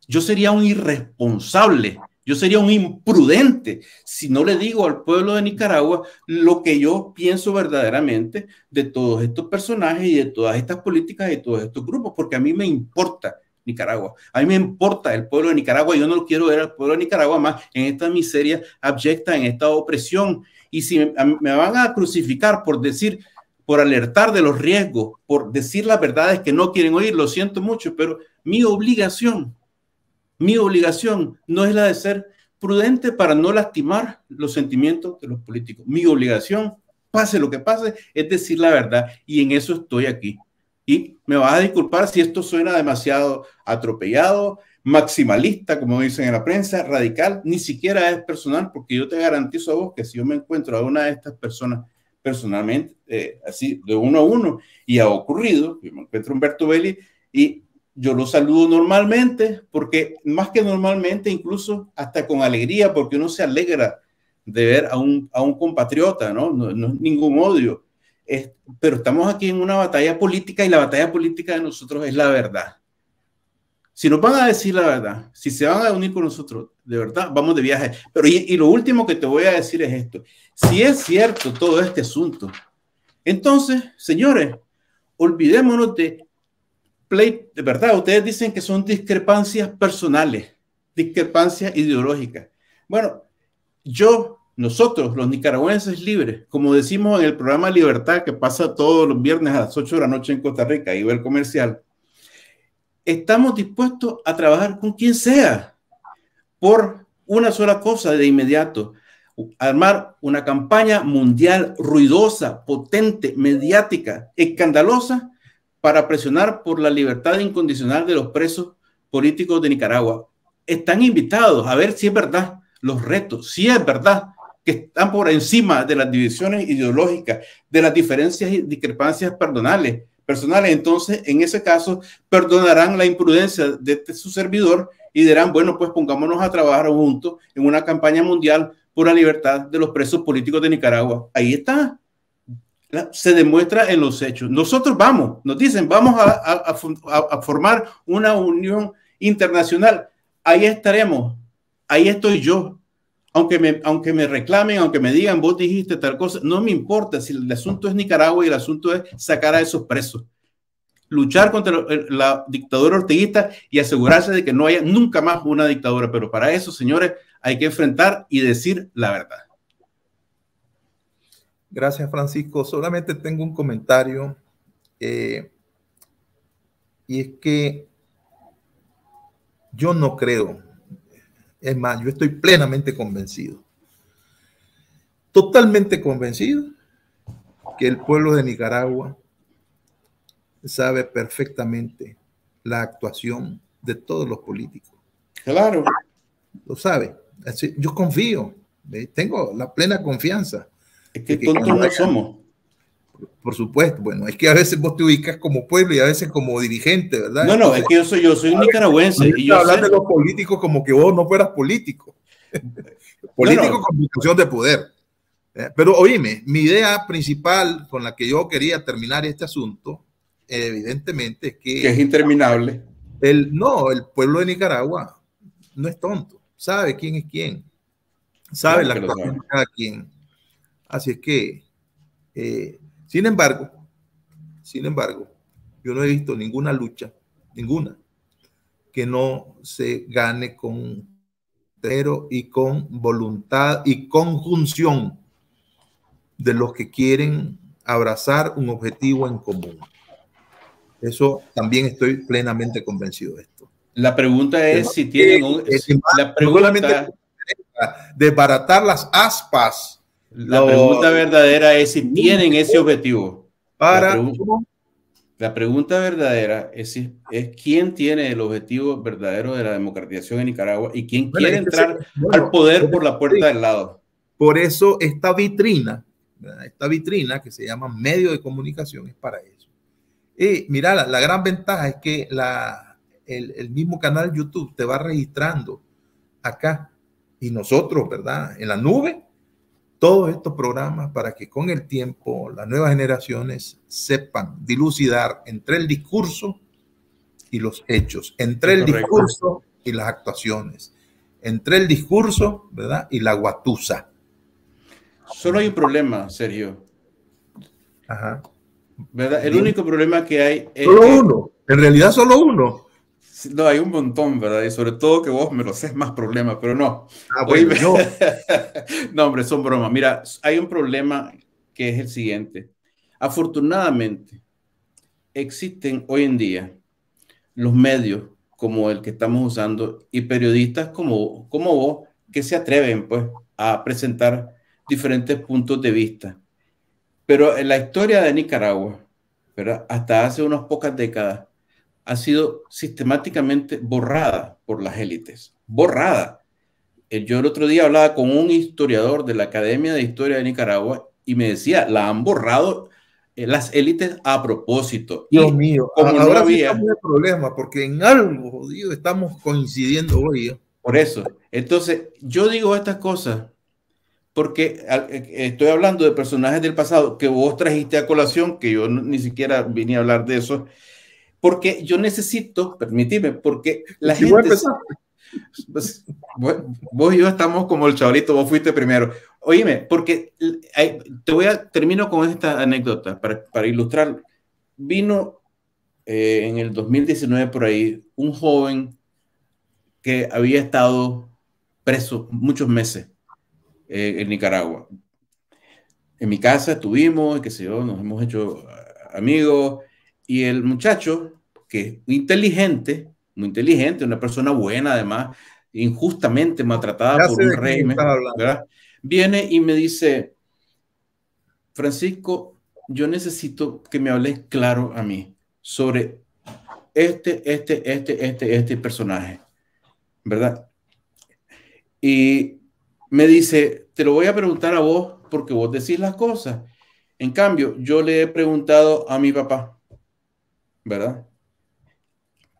Yo sería un irresponsable, yo sería un imprudente si no le digo al pueblo de Nicaragua lo que yo pienso verdaderamente de todos estos personajes y de todas estas políticas y de todos estos grupos, porque a mí me importa Nicaragua, a mí me importa el pueblo de Nicaragua. Yo no lo quiero ver al pueblo de Nicaragua más en esta miseria abyecta, en esta opresión. Y si me van a crucificar por decir, por alertar de los riesgos, por decir las verdades que no quieren oír, lo siento mucho, pero mi obligación no es la de ser prudente para no lastimar los sentimientos de los políticos. Mi obligación, pase lo que pase, es decir la verdad, y en eso estoy aquí. Y me vas a disculpar si esto suena demasiado atropellado, maximalista, como dicen en la prensa, radical, ni siquiera es personal, porque yo te garantizo a vos que si yo me encuentro a una de estas personas personalmente, así de uno a uno, y ha ocurrido, yo me encuentro a Humberto Vélez y yo lo saludo normalmente, porque más que normalmente, incluso hasta con alegría, porque uno se alegra de ver a un compatriota, ¿no? No es ningún odio. Pero estamos aquí en una batalla política y la batalla política de nosotros es la verdad. Si nos van a decir la verdad, si se van a unir con nosotros, de verdad, vamos de viaje. Pero y lo último que te voy a decir es esto. Si es cierto todo este asunto, entonces, señores, olvidémonos de verdad. Ustedes dicen que son discrepancias personales, discrepancias ideológicas. Bueno, nosotros, los nicaragüenses libres, como decimos en el programa Libertad, que pasa todos los viernes a las 8 de la noche en Costa Rica, y ve el comercial, estamos dispuestos a trabajar con quien sea por una sola cosa de inmediato: armar una campaña mundial ruidosa, potente, mediática, escandalosa, para presionar por la libertad incondicional de los presos políticos de Nicaragua. Están invitados a ver si es verdad los retos, si es verdad que están por encima de las divisiones ideológicas, de las diferencias y discrepancias personales. Entonces, en ese caso, perdonarán la imprudencia de su servidor y dirán, bueno, pues pongámonos a trabajar juntos en una campaña mundial por la libertad de los presos políticos de Nicaragua. Ahí está. Se demuestra en los hechos. Nosotros nos dicen, vamos a formar una unión internacional. Ahí estaremos. Ahí estoy yo. Aunque me reclamen, aunque me digan, vos dijiste tal cosa, no me importa. Si el asunto es Nicaragua y el asunto es sacar a esos presos, luchar contra la dictadura orteguista y asegurarse de que no haya nunca más una dictadura. Pero para eso, señores, hay que enfrentar y decir la verdad. Gracias, Francisco. Solamente tengo un comentario, y es que yo no creo, es más, yo estoy plenamente convencido, totalmente convencido, que el pueblo de Nicaragua sabe perfectamente la actuación de todos los políticos. Claro. Lo sabe. Así, yo confío, tengo la plena confianza. Es que tontos no somos. Por supuesto. Bueno, es que a veces vos te ubicas como pueblo y a veces como dirigente, ¿verdad? No, entonces, es que yo soy un nicaragüense. Y yo hablar de los políticos como que vos no fueras político. Político con función de poder. Pero oíme, mi idea principal con la que yo quería terminar este asunto, evidentemente, es que es interminable. El pueblo de Nicaragua no es tonto. Sabe quién es quién. Sabe la actuación de cada quien. Así es que, sin embargo, yo no he visto ninguna lucha, ninguna, que no se gane con cero y con voluntad y conjunción de los que quieren abrazar un objetivo en común. Eso también estoy plenamente convencido de esto. La pregunta es si tienen la pregunta desbaratar las aspas. La pregunta verdadera es si tienen ese objetivo. La pregunta verdadera es quién tiene el objetivo verdadero de la democratización en Nicaragua y quién quiere entrar al poder por la puerta del lado. Por eso esta vitrina que se llama medio de comunicación es para eso. Y mira, la gran ventaja es que el mismo canal YouTube te va registrando acá y nosotros, ¿verdad? En la nube, todos estos programas para que con el tiempo las nuevas generaciones sepan dilucidar entre el discurso y los hechos, entre el discurso y las actuaciones, entre el discurso, ¿verdad?, y la guatusa. Solo hay un problema, Sergio. Ajá. ¿Verdad? El único problema que hay es solo uno, en realidad solo uno. No, hay un montón, ¿verdad? Y sobre todo que vos me lo haces más problema, pero no. Bueno, yo... No, hombre, son bromas. Mira, hay un problema que es el siguiente. Afortunadamente, existen hoy en día los medios como el que estamos usando y periodistas como vos que se atreven, pues, a presentar diferentes puntos de vista. Pero en la historia de Nicaragua, ¿verdad?, hasta hace unas pocas décadas, ha sido sistemáticamente borrada por las élites. Borrada. Yo el otro día hablaba con un historiador de la Academia de Historia de Nicaragua y me decía, la han borrado las élites a propósito. Dios mío, como ahora no había, sí estamos en problema, porque en algo, jodido, estamos coincidiendo hoy. Por eso. Entonces, yo digo estas cosas porque estoy hablando de personajes del pasado que vos trajiste a colación, que yo ni siquiera vine a hablar de eso, porque yo necesito, permitime, porque la si gente... Pues, vos y yo estamos como el chavalito, vos fuiste primero. Oíme, porque termino con esta anécdota para ilustrar. Vino en el 2019 por ahí un joven que había estado preso muchos meses en Nicaragua. En mi casa estuvimos, qué sé yo, nos hemos hecho amigos, y el muchacho, que es muy inteligente, una persona buena además, injustamente maltratada por un régimen, ¿verdad?, viene y me dice, Francisco, yo necesito que me hables claro a mí sobre este personaje, ¿verdad? Y me dice, te lo voy a preguntar a vos porque vos decís las cosas. En cambio, yo le he preguntado a mi papá, ¿verdad?,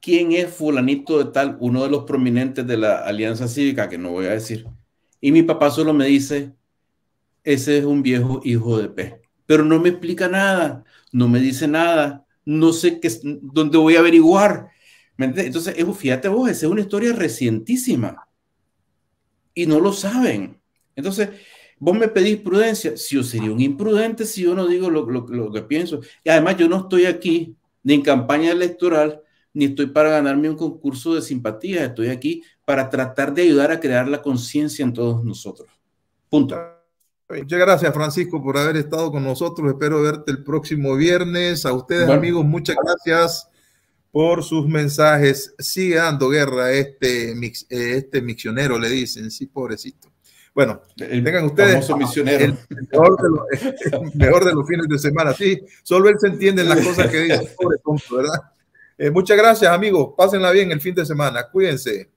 ¿quién es fulanito de tal? Uno de los prominentes de la Alianza Cívica, que no voy a decir. Y mi papá solo me dice, ese es un viejo hijo de P. Pero no me explica nada, no me dice nada, no sé dónde voy a averiguar. Entonces, fíjate vos, esa es una historia recientísima. Y no lo saben. Entonces, vos me pedís prudencia. Si yo sería un imprudente si yo no digo lo que pienso. Y además, yo no estoy aquí ni en campaña electoral, ni estoy para ganarme un concurso de simpatía. Estoy aquí para tratar de ayudar a crear la conciencia en todos nosotros. Punto. Muchas gracias, Francisco, por haber estado con nosotros. Espero verte el próximo viernes. A ustedes, bueno, amigos, muchas gracias por sus mensajes. Sigue dando guerra este misionero, le dicen. Sí, pobrecito. Bueno, tengan ustedes el mejor de los fines de semana. Sí, solo él se entiende en las cosas que dice. Pobre tonto, ¿verdad? Muchas gracias, amigos. Pásenla bien el fin de semana. Cuídense.